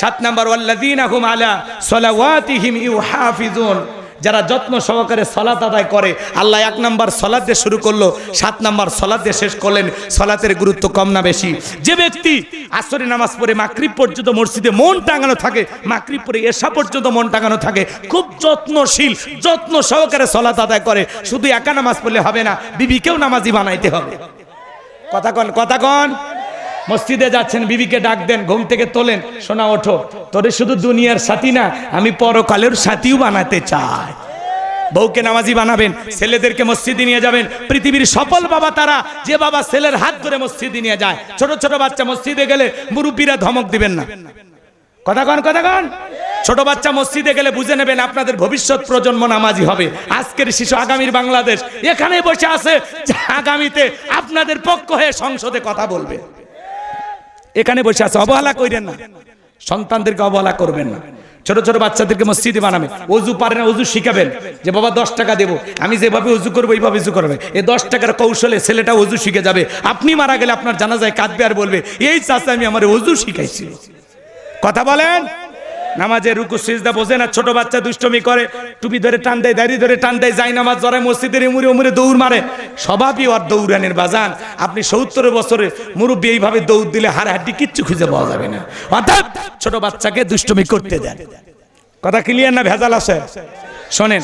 7 নাম্বার, ওয়াল্লাযীনা হুম আলা সালাওয়াতিহিম ইউহাফিজুন, যারা যত্ন সহকারে সালাত আদায় করে। আল্লাহ 1 নাম্বার সালাত দিয়ে শুরু করলো, 7 নাম্বার সালাত দিয়ে শেষ করলেন। সালাতের গুরুত্ব কম না বেশি? যে ব্যক্তি আসরের নামাজ পড়ে মাগরিব পর্যন্ত মসজিদে মন টাঙানো থাকে, মাগরিব পড়ে এশা পর্যন্ত মন টাঙানো থাকে, খুব যত্নশীল, যত্ন সহকারে সালাত আদায় করে, শুধু একা নামাজ পড়লে হবে না, বিবিকেও নামাজি বানাইতে হবে। কথা কন, কথা কন। মসজিদে যাচ্ছেন, বিবিকে ডাক দেন, ঘুম থেকে তোলেন, সোনা ওঠো, তোরে শুধু দুনিয়ার সাথী না, আমি পরকালের সাথীও বানাতে চাই। বউকে নামাজি বানাবেন, ছেলেদেরকে মসজিদে নিয়ে যাবেন। পৃথিবীর সফল বাবা তারা, যে বাবা ছেলের হাত ধরে মসজিদে নিয়ে যায়। ছোট ছোট বাচ্চা মসজিদে গেলে মুরব্বীরা ধমক দিবেন না। কথা কন, কথা কন। ছোট বাচ্চা মসজিদে গেলে বুঝে নেবেন আপনাদের ভবিষ্যৎ প্রজন্ম নামাজি হবে। আজকের শিশু আগামীর বাংলাদেশ এখানে বসে আছে, আগামীতে আপনাদের পক্ষ হয়ে সংসদে কথা বলবে। এখানে বসে আছে, অবহেলা করেন না, সন্তানদেরকে অবহেলা করবেন না। ছোট ছোট বাচ্চাদেরকে মসজিদে বানাবেন, অজু পারে না অজু শিখাবেন, যে বাবা 10 টাকা দেবো, আমি যেভাবে অজু করবো এইভাবে অজু করবে। এই 10 টাকার কৌশলে ছেলেটা অজু শিখে যাবে। আপনি মারা গেলে আপনার জানাজায় কাঁদবে আর বলবে, এই চাচা আমি আমার অজু শিখাইছি। কথা বলেন। নামাজে রুকু সিজদা বোঝে না, ছোট বাচ্চা দুষ্টমি করে, টুপি ধরে টান দেয়, দাড়ি ধরে টান দেয়, যায় নামাজ জড়ায়, মসজিদের এমুরে ওমুরে দৌড় মারে। স্বভাবই ওর দৌড়ানের বাজান। আপনি 70 বছরে মুরব্বী এইভাবে দৌড় দিলে হাড় হাড্ডি কিচ্ছু খুঁজে পাওয়া যাবে না। অর্থাৎ ছোট বাচ্চাকে দুষ্টমি করতে দেন। কথা ক্লিয়ার না ভেজাল আছে? শোনেন,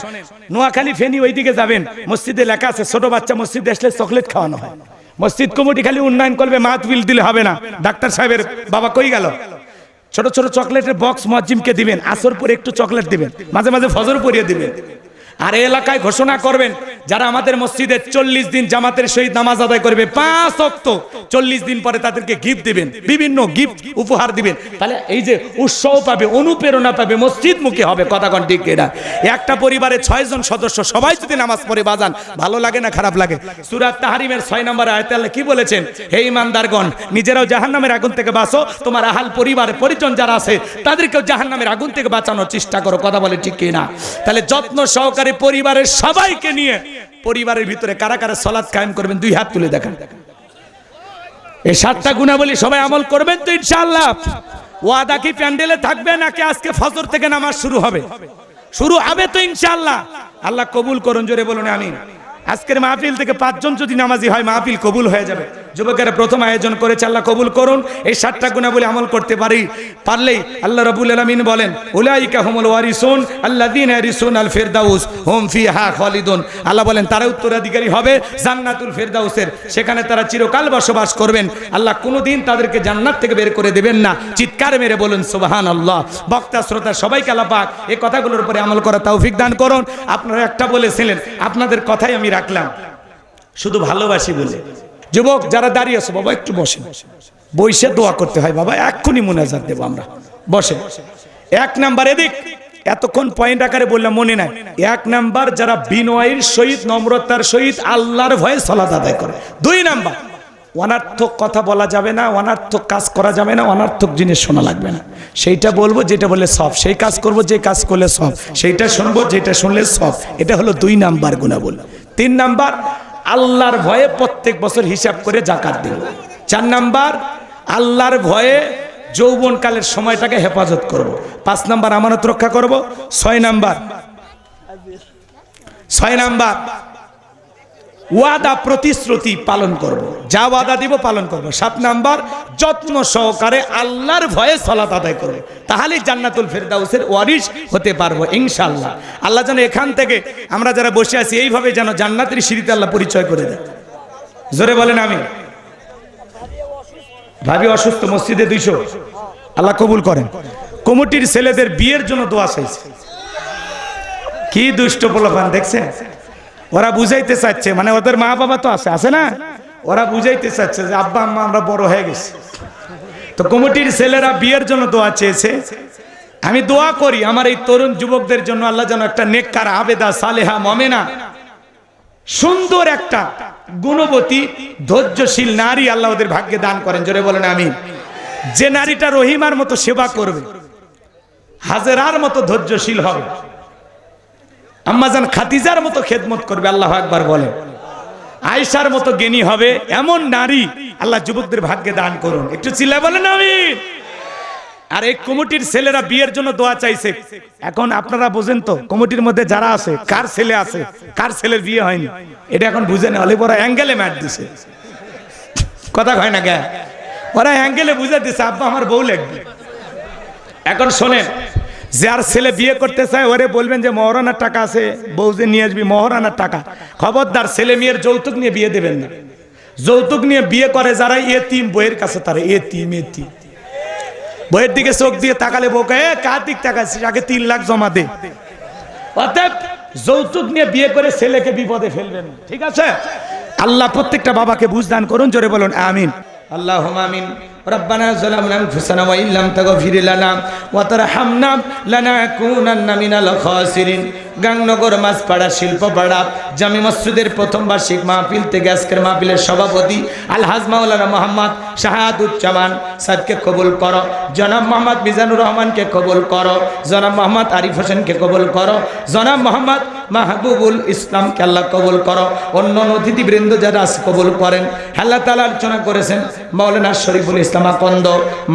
নোয়াখালী ফেনী ওইদিকে যাবেন, মসজিদে লেখা আছে ছোট বাচ্চা মসজিদে আসলে চকলেট খাওয়ানো হয়। মসজিদ কমিটি খালি উন্নয়ন করবে, মাহফিল দিলে হবে না। ডাক্তার সাহেবের বাবা কই গেল? ছোট ছোট চকলেটের বক্স মুয়াজ্জিমকে দিবেন, আসর পরে একটু চকলেট দিবেন, মাঝে মাঝে ফজর পড়িয়ে দিবেন। আর এলাকায় ঘোষণা করবেন, যারা আমাদের মসজিদে 40 দিন জামাতের সহিত নামাজ আদায় করবে 5 ওয়াক্ত, 40 দিন পরে তাদেরকে গিফট দিবেন, বিভিন্ন গিফট উপহার দিবেন। তাহলে এই যে উৎসাহ পাবে, অনুপ্রেরণা পাবে, মসজিদ মুখী হবে। কথা কোন ঠিক কিনা? একটা পরিবারে 6 জন সদস্য, সবাই যদি নামাজ পড়ে বাজান, ভালো লাগে না খারাপ লাগে? সূরা তাহরিমের 6 নম্বর আয়াতে আল্লাহ কি বলেছেন? হে ঈমানদারগণ, নিজেরাও জাহান্নামের আগুন থেকে বাঁচো, তোমার আহাল পরিবারের পরিজন যারা আছে তাদেরকেও জাহান্নামের আগুন থেকে বাঁচানোর চেষ্টা করো। কথা বলে ঠিক কিনা? তাহলে যত্ন সহকারে পরিবারের সবাইকে নিয়ে পরিবারের ভিতরে কারা কারা সালাত কায়েম করবেন, 2 হাত তুলে দেখেন। এই 7টা গুণাবলী সবাই আমল করবেন তো ইনশাআল্লাহ? ওয়াদা কি প্যান্ডেলে থাকবে নাকি আজকে ফজর থেকে নামাজ শুরু হবে? শুরু হবে তো ইনশাআল্লাহ। আল্লাহ কবুল করুন, জোরে বলুন আমিন। আজকের মাহফিল থেকে 5 জন যদি নামাজি হয়, মাহফিল কবুল হয়ে যাবে। যুবকেরা প্রথম আয়োজন করেছে, আল্লাহ কবুল করুন। এই 7টা গুণাবলী আমল করতে পারলেই আল্লাহ রাব্বুল আলামিন বলেন, উলাইকা হুমুল ওয়ারিসুন আল্লাযীনা ইয়ারিসুনাল ফিরদাউস হুম ফিহা খালিদুন। আল্লাহ বলেন তারা উত্তরাধিকারী হবে জান্নাতুল ফিরদাউসের, সেখানে তারা চিরকাল বসবাস করবেন। আল্লাহ কোনোদিন তাদেরকে জান্নাত থেকে বের করে দেবেন না। চিৎকার মেরে বলুন সুবহানাল্লাহ। বক্তা শ্রোতা সবাইকে আল্লাহ পাক এই কথাগুলোর উপরে আমল করার তৌফিক দান করুন। আপনারা একটা বলেছিলেন, আপনাদের কথাই আমি রাখলাম, শুধু ভালোবাসি বলে। যুবক যারা দাঁড়িয়ে আছে, বাবা একটু বসেন, বসে দোয়া করতে হয় বাবা, এক্ষুনি মুনাজাত দেব আমরা, বসে। 1 নাম্বার, এদিক এতক্ষণ পয়েন্ট আকারে বললাম মনে নাই। 1 নাম্বার, যারা বিনয়ের সহিত নম্রতার সহিত আল্লাহর ভয়ে সালাত আদায় করে। 2 নাম্বার, অনার্থক কথা বলা যাবে না, অনার্থক কাজ করা যাবে না, অনার্থক জিনিস শোনা লাগবে না। সেইটা বলবো যেটা বললে সব, সেই কাজ করব যে কাজ করলে সব, সেইটা শুনবো যেটা শুনলে সব। এটা হলো 2 নাম্বার গুণাবলী। 3 নাম্বার, আল্লাহর ভয়ে প্রত্যেক বছর হিসাব করে জাকাত দিব। 4 নাম্বার, আল্লাহর ভয়ে যৌবনকালের সময়টাকে হেফাজত করব। 5 নাম্বার, আমানত রক্ষা করব। 6 নাম্বার ওয়াদা প্রতিশ্রুতি পালন করব, যা ওয়াদা দিব পালন করব। 7 নাম্বার, যত্ন সহকারে আল্লাহর ভয়ে সালাত আদায় করব, তাহলে জান্নাতুল ফিরদাউসের ওয়ারিস হতে পারবো ইনশাআল্লাহ। আল্লাহ যেন এখান থেকে আমরা যারা বসে আছি এইভাবে যেন জান্নাতের সিঁড়িতে আল্লাহ পরিচয় করে দেয়। জোরে বলেন আমিন। ভাবি অসুস্থ, মসজিদে 200 আল্লাহ কবুল করেন। কমিটির ছেলেদের বিয়ের জন্য দোয়া চাইছে। কি দুষ্ট পোলাপান দেখছেন, ওরা বুঝাইতে চাচ্ছে, মানে ওদের মা বাবা তো আছে না, ওরা বুঝাইতে চাচ্ছে যে আব্বা আম্মা আমরা বড় হয়ে গেছি। তো কমিটির ছেলেরা বিয়ের জন্য দোয়া চেয়েছে। আমি দোয়া করি আমার এই তরুণ যুবকদের জন্য আল্লাহ যেন একটা নেককার, আবেদা, সালেহা, মুমিনা, সুন্দর একটা গুণবতী, ধৈর্যশীল নারী আল্লাহ ওদের ভাগ্যে দান করেন। জোরে বলেন আমিন। যে নারীটা রহিমার মতো সেবা করবে, হাজেরার মতো ধৈর্যশীল হবে, আম্মাজান খাদিজার মতো খেদমত করবে, আল্লাহু আকবার বলেন, আয়েশার মতো জ্ঞানী হবে, এমন নারী আল্লাহ যুবকদের ভাগ্যে দান করুন। একটু চিল্লায় বলেন আমিন। আর এই কমিটির ছেলেরা বিয়ের জন্য দোয়া চাইছে। এখন আপনারা বোঝেন তো কমিটির মধ্যে যারা আছে কার ছেলে আছে, কার ছেলের বিয়ে হয়নি, এটা এখন বুঝে না, হলে পরে অ্যাঙ্গেলে ম্যাট দিছে, কথা হয় না কে, ওরা অ্যাঙ্গেলে বুঝে দিছে আব্বা আমার বউ লাগবে। এখন শোনেন, যার ছেলে বিয়ে করতে চায় ওরে বলবেন যে মহারানার টাকা আছে, বউ যে নিয়ে আসবি মহারানার টাকা। খবরদার ছেলে মেয়ের যৌতুক নিয়ে বিয়ে দেবেন না। যৌতুক নিয়ে বিয়ে করে যারা এতিম, বইয়ের কাছে তারা এতিম। বইয়ের দিকে চোখ দিয়ে তাকালে বউকে কার দিক তাকাচ্ছিস, আগে 3 লাখ জমা দে। অতএব যৌতুক নিয়ে বিয়ে করে ছেলেকে বিপদে ফেলবেন, ঠিক আছে? আল্লাহ প্রত্যেকটা বাবাকে বুঝদান করুন। জোরে বলুন আমিন। আল্লাহুম্মা আমিন। রব্বানা যালামনা আনফুসানা ওয়া ইল্লাম তাগফির লানা ওয়া তারহামনা লানাকুনান্না মিনাল খাসিরিন। গাংনগর মাছপাড়া শিল্পপাড়া জামি মসজিদের প্রথম বার্ষিক মাহফিল থেকে আজকের মাহফিলের সভাপতি আলহাজ মাওলানা মোহাম্মদ শাহাদুজ্জামান সাহেবকে কবুল করো, জনাব মোহাম্মদ মিজানুর রহমানকে কবুল করো, জনাব মোহাম্মদ আরিফ হোসেনকে কবুল করো, জনাব মোহাম্মদ মাহবুবুল ইসলামকে আল্লাহ কবুল করো, অন্য অতিথিবৃন্দ যারা আছে কবুল করেন। আল্লাহ তাআলা আলোচনা করেছেন মাওলানা শরীফুল ইসলাম আকন্দ,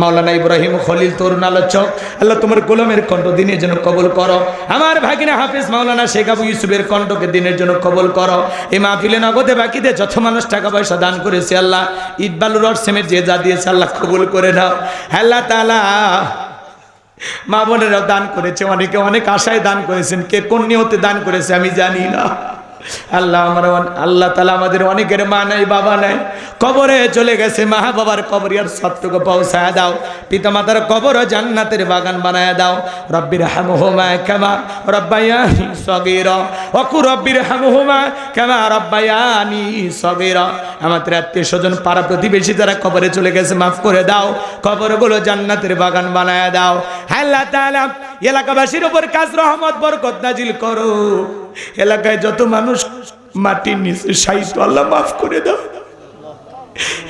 মাওলানা ইব্রাহিম খলিল তরুণ আলোচক, আল্লাহ তোমার গোলামের কণ্ঠ দিনের জন্য কবুল করো। আমার ভাগিনা হাফেজ মাওলানা শেখ আবু ইউসুফের কণ্ঠকে দিনের জন্য কবুল করো। এই মাহফিলে নগদে বাকিতে যত মানুষ টাকা পয়সা দান করেছে আল্লাহ, ঈদ বালু রড সিমেন্ট যে যা দিয়েছে আল্লাহ কবুল করে নাও। আল্লাহ তাআলা মা বোনেরাও দান করেছে, অনেকে অনেক আশায় দান করেছেন, কে কোন নিয়তে দান করেছে আমি জানি না। আল্লাহ তাআলা আমাদের অনেকের মা নাই, বাবা নাই, কবরে চলে গেছে, মা বাবার কবরে আর সবটুকু পৌঁছায় দাও, পিতা মাতার কবর জান্নাতের বাগান বানায় দাও। রব্বির হামহুমা কামা রব্বায়ানি সগীরা ওয়া কুর রব্বির হামহুমা কামা রব্বায়ানি সগীরা। আমাদের আত্মীয় স্বজন, পাড়া প্রতিবেশী যারা কবরে চলে গেছে মাফ করে দাও, কবরগুলো জান্নাতের বাগান বানায় দাও। আল্লাহ তাআলা এলাকাবাসীর উপর কাজ রহমত বরকত নাজিল করো। এলাকায় যত মানুষ মাটির নিচে শায়িত আল্লাহ মাফ করে দাও।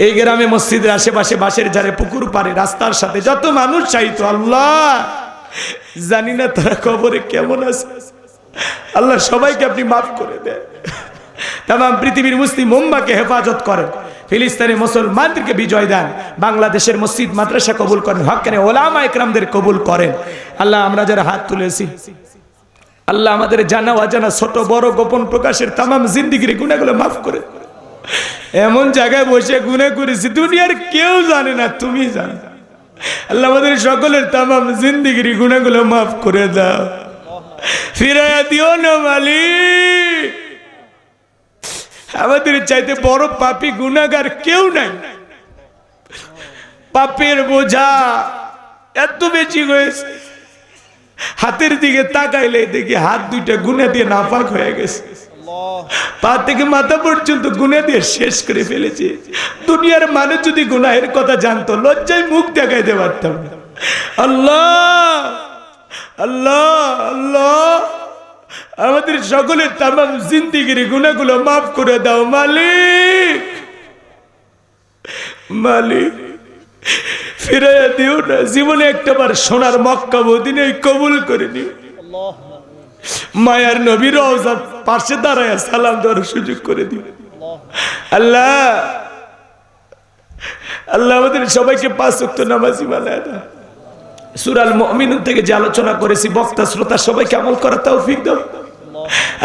এই গ্রামে মসজিদের আশেপাশে বাঁশের ঝাড়ে পুকুর পাড়ে রাস্তার সাথে যত মানুষ শায়িত আল্লাহ জানি না তারা কবরে কেমন আছে, আল্লাহ সবাইকে আপনি মাফ করে দেন। তামাম পৃথিবীর মুসলিম উম্মাহকে হেফাজত করেন, ফিলিস্তিনের মুসলমানদেরকে বিজয় দেন, বাংলাদেশের মসজিদ মাদ্রাসা কবুল করেন, হক্কানি ওলামা ইকরামদের কবুল করেন। আল্লাহ আমরা যারা হাত তুলেছি আল্লাহ আমাদের জানা অজানা ছোট বড় গোপন প্রকাশের তামাম জিন্দিগির গুনাহগুলো মাফ করে। এমন জায়গায় বসে গুনাহ করেছি দুনিয়ার কেউ জানে না, তুমি জানো। আল্লাহ আমাদের সকলের তামাম জিন্দিগির গুনাহগুলো মাফ করে দাও, ফিরাইয়া দিও না মালিক। আমাদের চাইতে বড় পাপী গুনাহগার কেউ নাই। পাপের বোঝা এত বেশি হয়েছে, হাতের দিকে তাকাইলে দেখি হাত দুইটা গুনাহ দিয়ে নাপাক হয়ে গেছে, পা থেকে মাথা পর্যন্ত গুনাহ দিয়ে শেষ করে ফেলেছি। দুনিয়ার মানুষ যদি গুনাহের কথা জানতো লজ্জায় মুখ দেখাইতে পারতাম না। আল্লাহ আল্লাহ আল্লাহ আমাদের সকলের তামাম জিন্দিগির গুনাহগুলো মাফ করে দাও মালিক। মালিক ফিরাইয়া দিও না, জীবনে একটাবার সোনার মক্কা মদিনা কবুল করে নিও। মায়ার নবী রওজার পাশে দাঁড়ায় সালাম দেওয়ার সুযোগ করে দিও। আল্লাহ আল্লাহ আমাদের সবাইকে 5 ওয়াক্ত নামাজি বানায় দাও। সূরা আল মুমিনুন থেকে যে আলোচনা করেছি বক্তা শ্রোতা সবাইকে আমল করার তৌফিক দাও।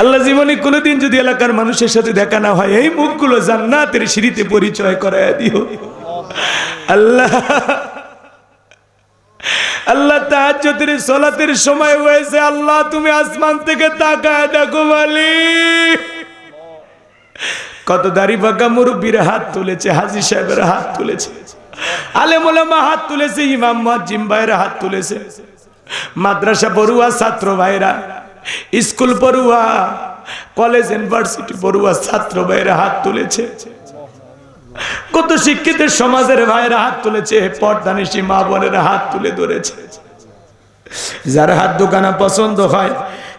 আল্লাহ জীবনে কোনোদিন যদি এলাকার মানুষের সাথে দেখা না হয় এই মুখগুলো জান্নাতের সিঁড়িতে পরিচয় করায় দিও। আল্লাহ আল্লাহ তাহাজ্জুদের সালাতের সময় হয়েছে, আল্লাহ তুমি আসমান থেকে তাকায় দেখো মালিক। কত দাড়ি পাকা মুরব্বীর হাত তুলেছে, হাজী সাহেবের হাত তুলেছে, আলেম ওলামা হাত তুলেছে, ইমাম মুয়াজ্জিম ভাইরা হাত তুলেছে, মাদ্রাসা পড়ুয়া ছাত্র ভাইরা, স্কুল পড়ুয়া, কলেজ ইউনিভার্সিটি পড়ুয়া ছাত্র ভাইরা হাত তুলেছে, কত শিক্ষিত সমাজের ভাইরা হাত তুলেছে, পর্দানিশী মা বোনেরা হাত তুলে ধরেছে। যার হাত দোকানা পছন্দ হয়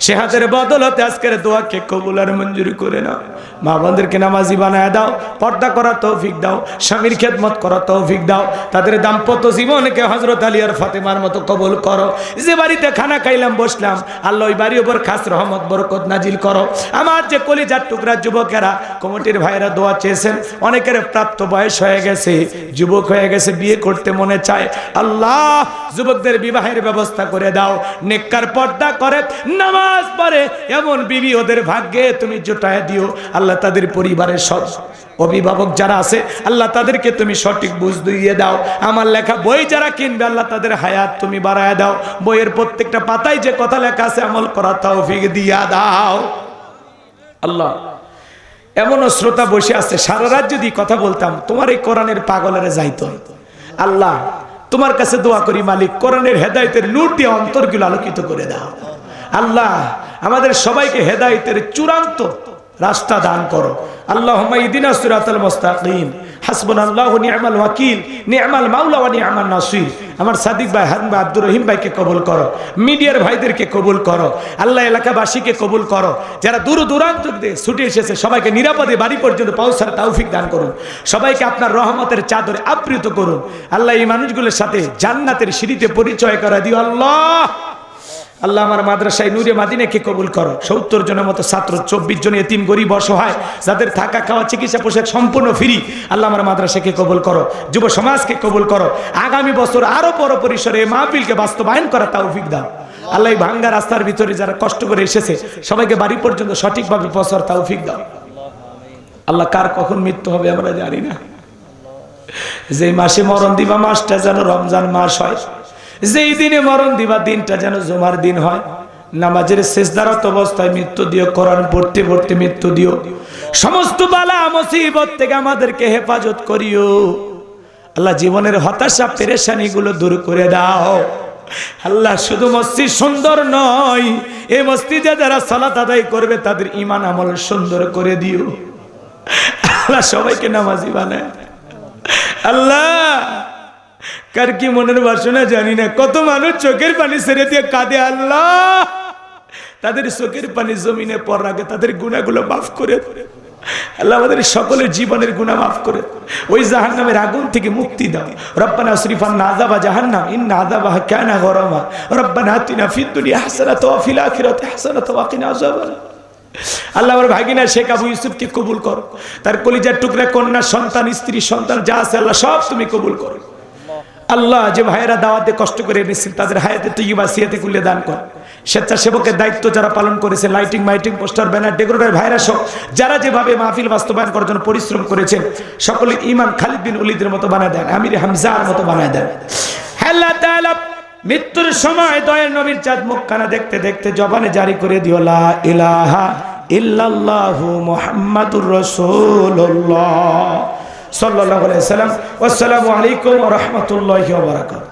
সে হাতের বদলতে আজকের দোয়াকে কবুল আর মঞ্জুর করে নাও। মা বোনদেরকে নামাজি বানায় দাও, পর্দা করা তৌফিক দাও, স্বামীর খেদমত করা তৌফিক দাও, তাদের দাম্পত্য জীবনকে হযরত আলী আর ফাতেমার মতো কবুল করো। যে বাড়িতে খানা খাইলাম বসলাম, আল্লাহ ওই বাড়ির উপর খাস রহমত বরকত নাজিল করো। আমার যে কলিজার টুকরা যুবকেরা, কমিটির ভাইরা দোয়া চেয়েছেন, অনেকের প্রাপ্ত বয়স হয়ে গেছে, যুবক হয়ে গেছে, বিয়ে করতে মনে চায়, আল্লাহ যুবকদের বিবাহের ব্যবস্থা করে দাও। নেককার পর্দা করে নামাজ পরে এমন বিবি ওদের ভাগ্যে তুমি জোটায় দিও। আল্লাহ তাদের পরিবারের সব অভিভাবক যারা আছে আল্লাহ তাদেরকে তুমি সঠিক বুঝ দিয়ে দাও। আমার লেখা বই যারা কিনবে আল্লাহ তাদের হায়াত তুমি বাড়ায় দাও। বইয়ের প্রত্যেকটা পাতায় যে কথা লেখা আছে আমল করা তৌফিক দিয়া দাও। আল্লাহ এমনও শ্রোতা বসে আছে, সারা রাত যদি কথা বলতাম তোমার এই কোরআনের পাগলেরা যাইতো। আল্লাহ তোমার কাছে দোয়া করি মালিক, কোরআনের হেদায়েতের নূর দিয়ে অন্তরগুলো আলোকিত করে দাও। আল্লাহ আমাদের সবাইকে হেদায়েতের চূড়ান্ত রাস্তা দান করো। আল্লাহুম্মা ইহদিনা সিরাতাল মুস্তাকিম, হাসবুনাল্লাহু নি'মাল ওয়াকিল, নি'মাল মাওলা ওয়া নি'মান নাসির। আমার সাদিক ভাই, হারুন ভাই, আব্দুর রহিম ভাইকে কবুল করো, মিডিয়ার ভাইদেরকে কবুল করো, আল্লাহ এলাকাবাসীকে কবুল করো, যারা দূর দূরান্ত থেকে ছুটে এসেছে সবাইকে নিরাপদে বাড়ি পর্যন্ত পৌঁছার তৌফিক দান করুন। সবাইকে আপনার রহমতের চাদরে আবৃত করুন। আল্লাহ এই মানুষগুলোর সাথে জান্নাতের সিঁড়িতে পরিচয় করা দিও। আল্লাহ আল্লাহ আমার মাদ্রাসায় নূরে মাদিনাকে কবুল করো। 70 জনের মতো ছাত্র, 24 জন এতিম গরিব অসহায়, যাদের থাকা খাওয়া চিকিৎসা পোশাক সম্পূর্ণ ফ্রি, আল্লাহ আমার মাদ্রাসাকে কবুল করো, যুব সমাজকে কবুল করো। আগামী বছর আরো বড় পরিসরে এই মাহফিলকে বাস্তবায়ন করা তৌফিক দাও। আল্লাহ এই ভাঙ্গা রাস্তার ভিতরে যারা কষ্ট করে এসেছে সবাইকে বাড়ি পর্যন্ত সঠিকভাবে পৌঁছার তৌফিক দাও। আল্লাহ কার কখন মৃত্যু হবে আমরা জানি না, যে মাসে মরণ দিবা মাসটা যেন রমজান মাস হয়, যেই দিনে মরণ দিবা দিনটা যেন জুমার দিন হয়। নামাজের সিজদারত অবস্থায় মৃত্যু দিও, কোরআন পড়তে পড়তে মৃত্যু দিও। সমস্ত বালা মুসিবত থেকে আমাদেরকে হেফাজত করিও। আল্লাহ জীবনের হতাশা পেরেশানি গুলো দূর করে দাও। আল্লাহ শুধু মসজিদ সুন্দর নয়, এই মসজিদে যারা সালাত আদায় করবে তাদের ঈমান আমল সুন্দর করে দিও। আল্লাহ সবাইকে নামাজি বানায়। আল্লাহ কার কি মনের বাসনা জানি না, কত মানুষ চোখের পানি ছেড়ে দিয়ে কাঁদে। আল্লাহ তাদের চোখের পানি জমিনে পড়ার আগে তাদের গুনাহগুলো মাফ করে। আল্লাহ আমাদের সকলের জীবনের গুনাহ মাফ করে ওই জাহান্নামের আগুন থেকে মুক্তি দাও। রব্বানা আসরিফ আন্না আযাবা জাহান্নাম ইন্না আযাবাহা কানা গরামা। রব্বানা আতিনা ফিদ দুনিয়া হাসানাতাও ওয়া ফিল আখিরাতি হাসানাতাও ওয়া কিনা আযাবান। আল্লাহ আমার ভাগিনা শেখ আবু ইউসুফকে কবুল করো, তার কলিজার টুকরা কন্যা সন্তান স্ত্রী সন্তান যা আছে আল্লাহ সব তুমি কবুল করো। আল্লাহ যে ভাইয়েরা দাওয়াতে কষ্ট করে এনেছেন তাদের হায়াতে তৈয়বা সিয়াতে কুল্লে দান কর। স্বেচ্ছাসেবকের দায়িত্ব যারা পালন করেছে, লাইটিং মাইটিং পোস্টার ব্যানার ডেকোরেটর ভাইরা সহ যারা যেভাবে মাহফিল বাস্তবায়ন করার জন্য পরিশ্রম করেছেন সকলের ঈমান খালিদ বিন ওলীদের মতো বানায় দেন, আমির হামজার মতো বানায় দেন। আল্লাহ তাআলা মৃত্যুর সময় দয়ার নবীর চাঁদ মুখখানা দেখতে দেখতে জবানে জারি করে দিও লা ইলাহা ইল্লাল্লাহু মুহাম্মাদুর রাসূলুল্লাহ সাল্লাল্লাহু আলাইহি ওয়াসাল্লাম। আসসালামু আলাইকুম ওয়া রাহমাতুল্লাহি ওয়া বারাকাতুহু।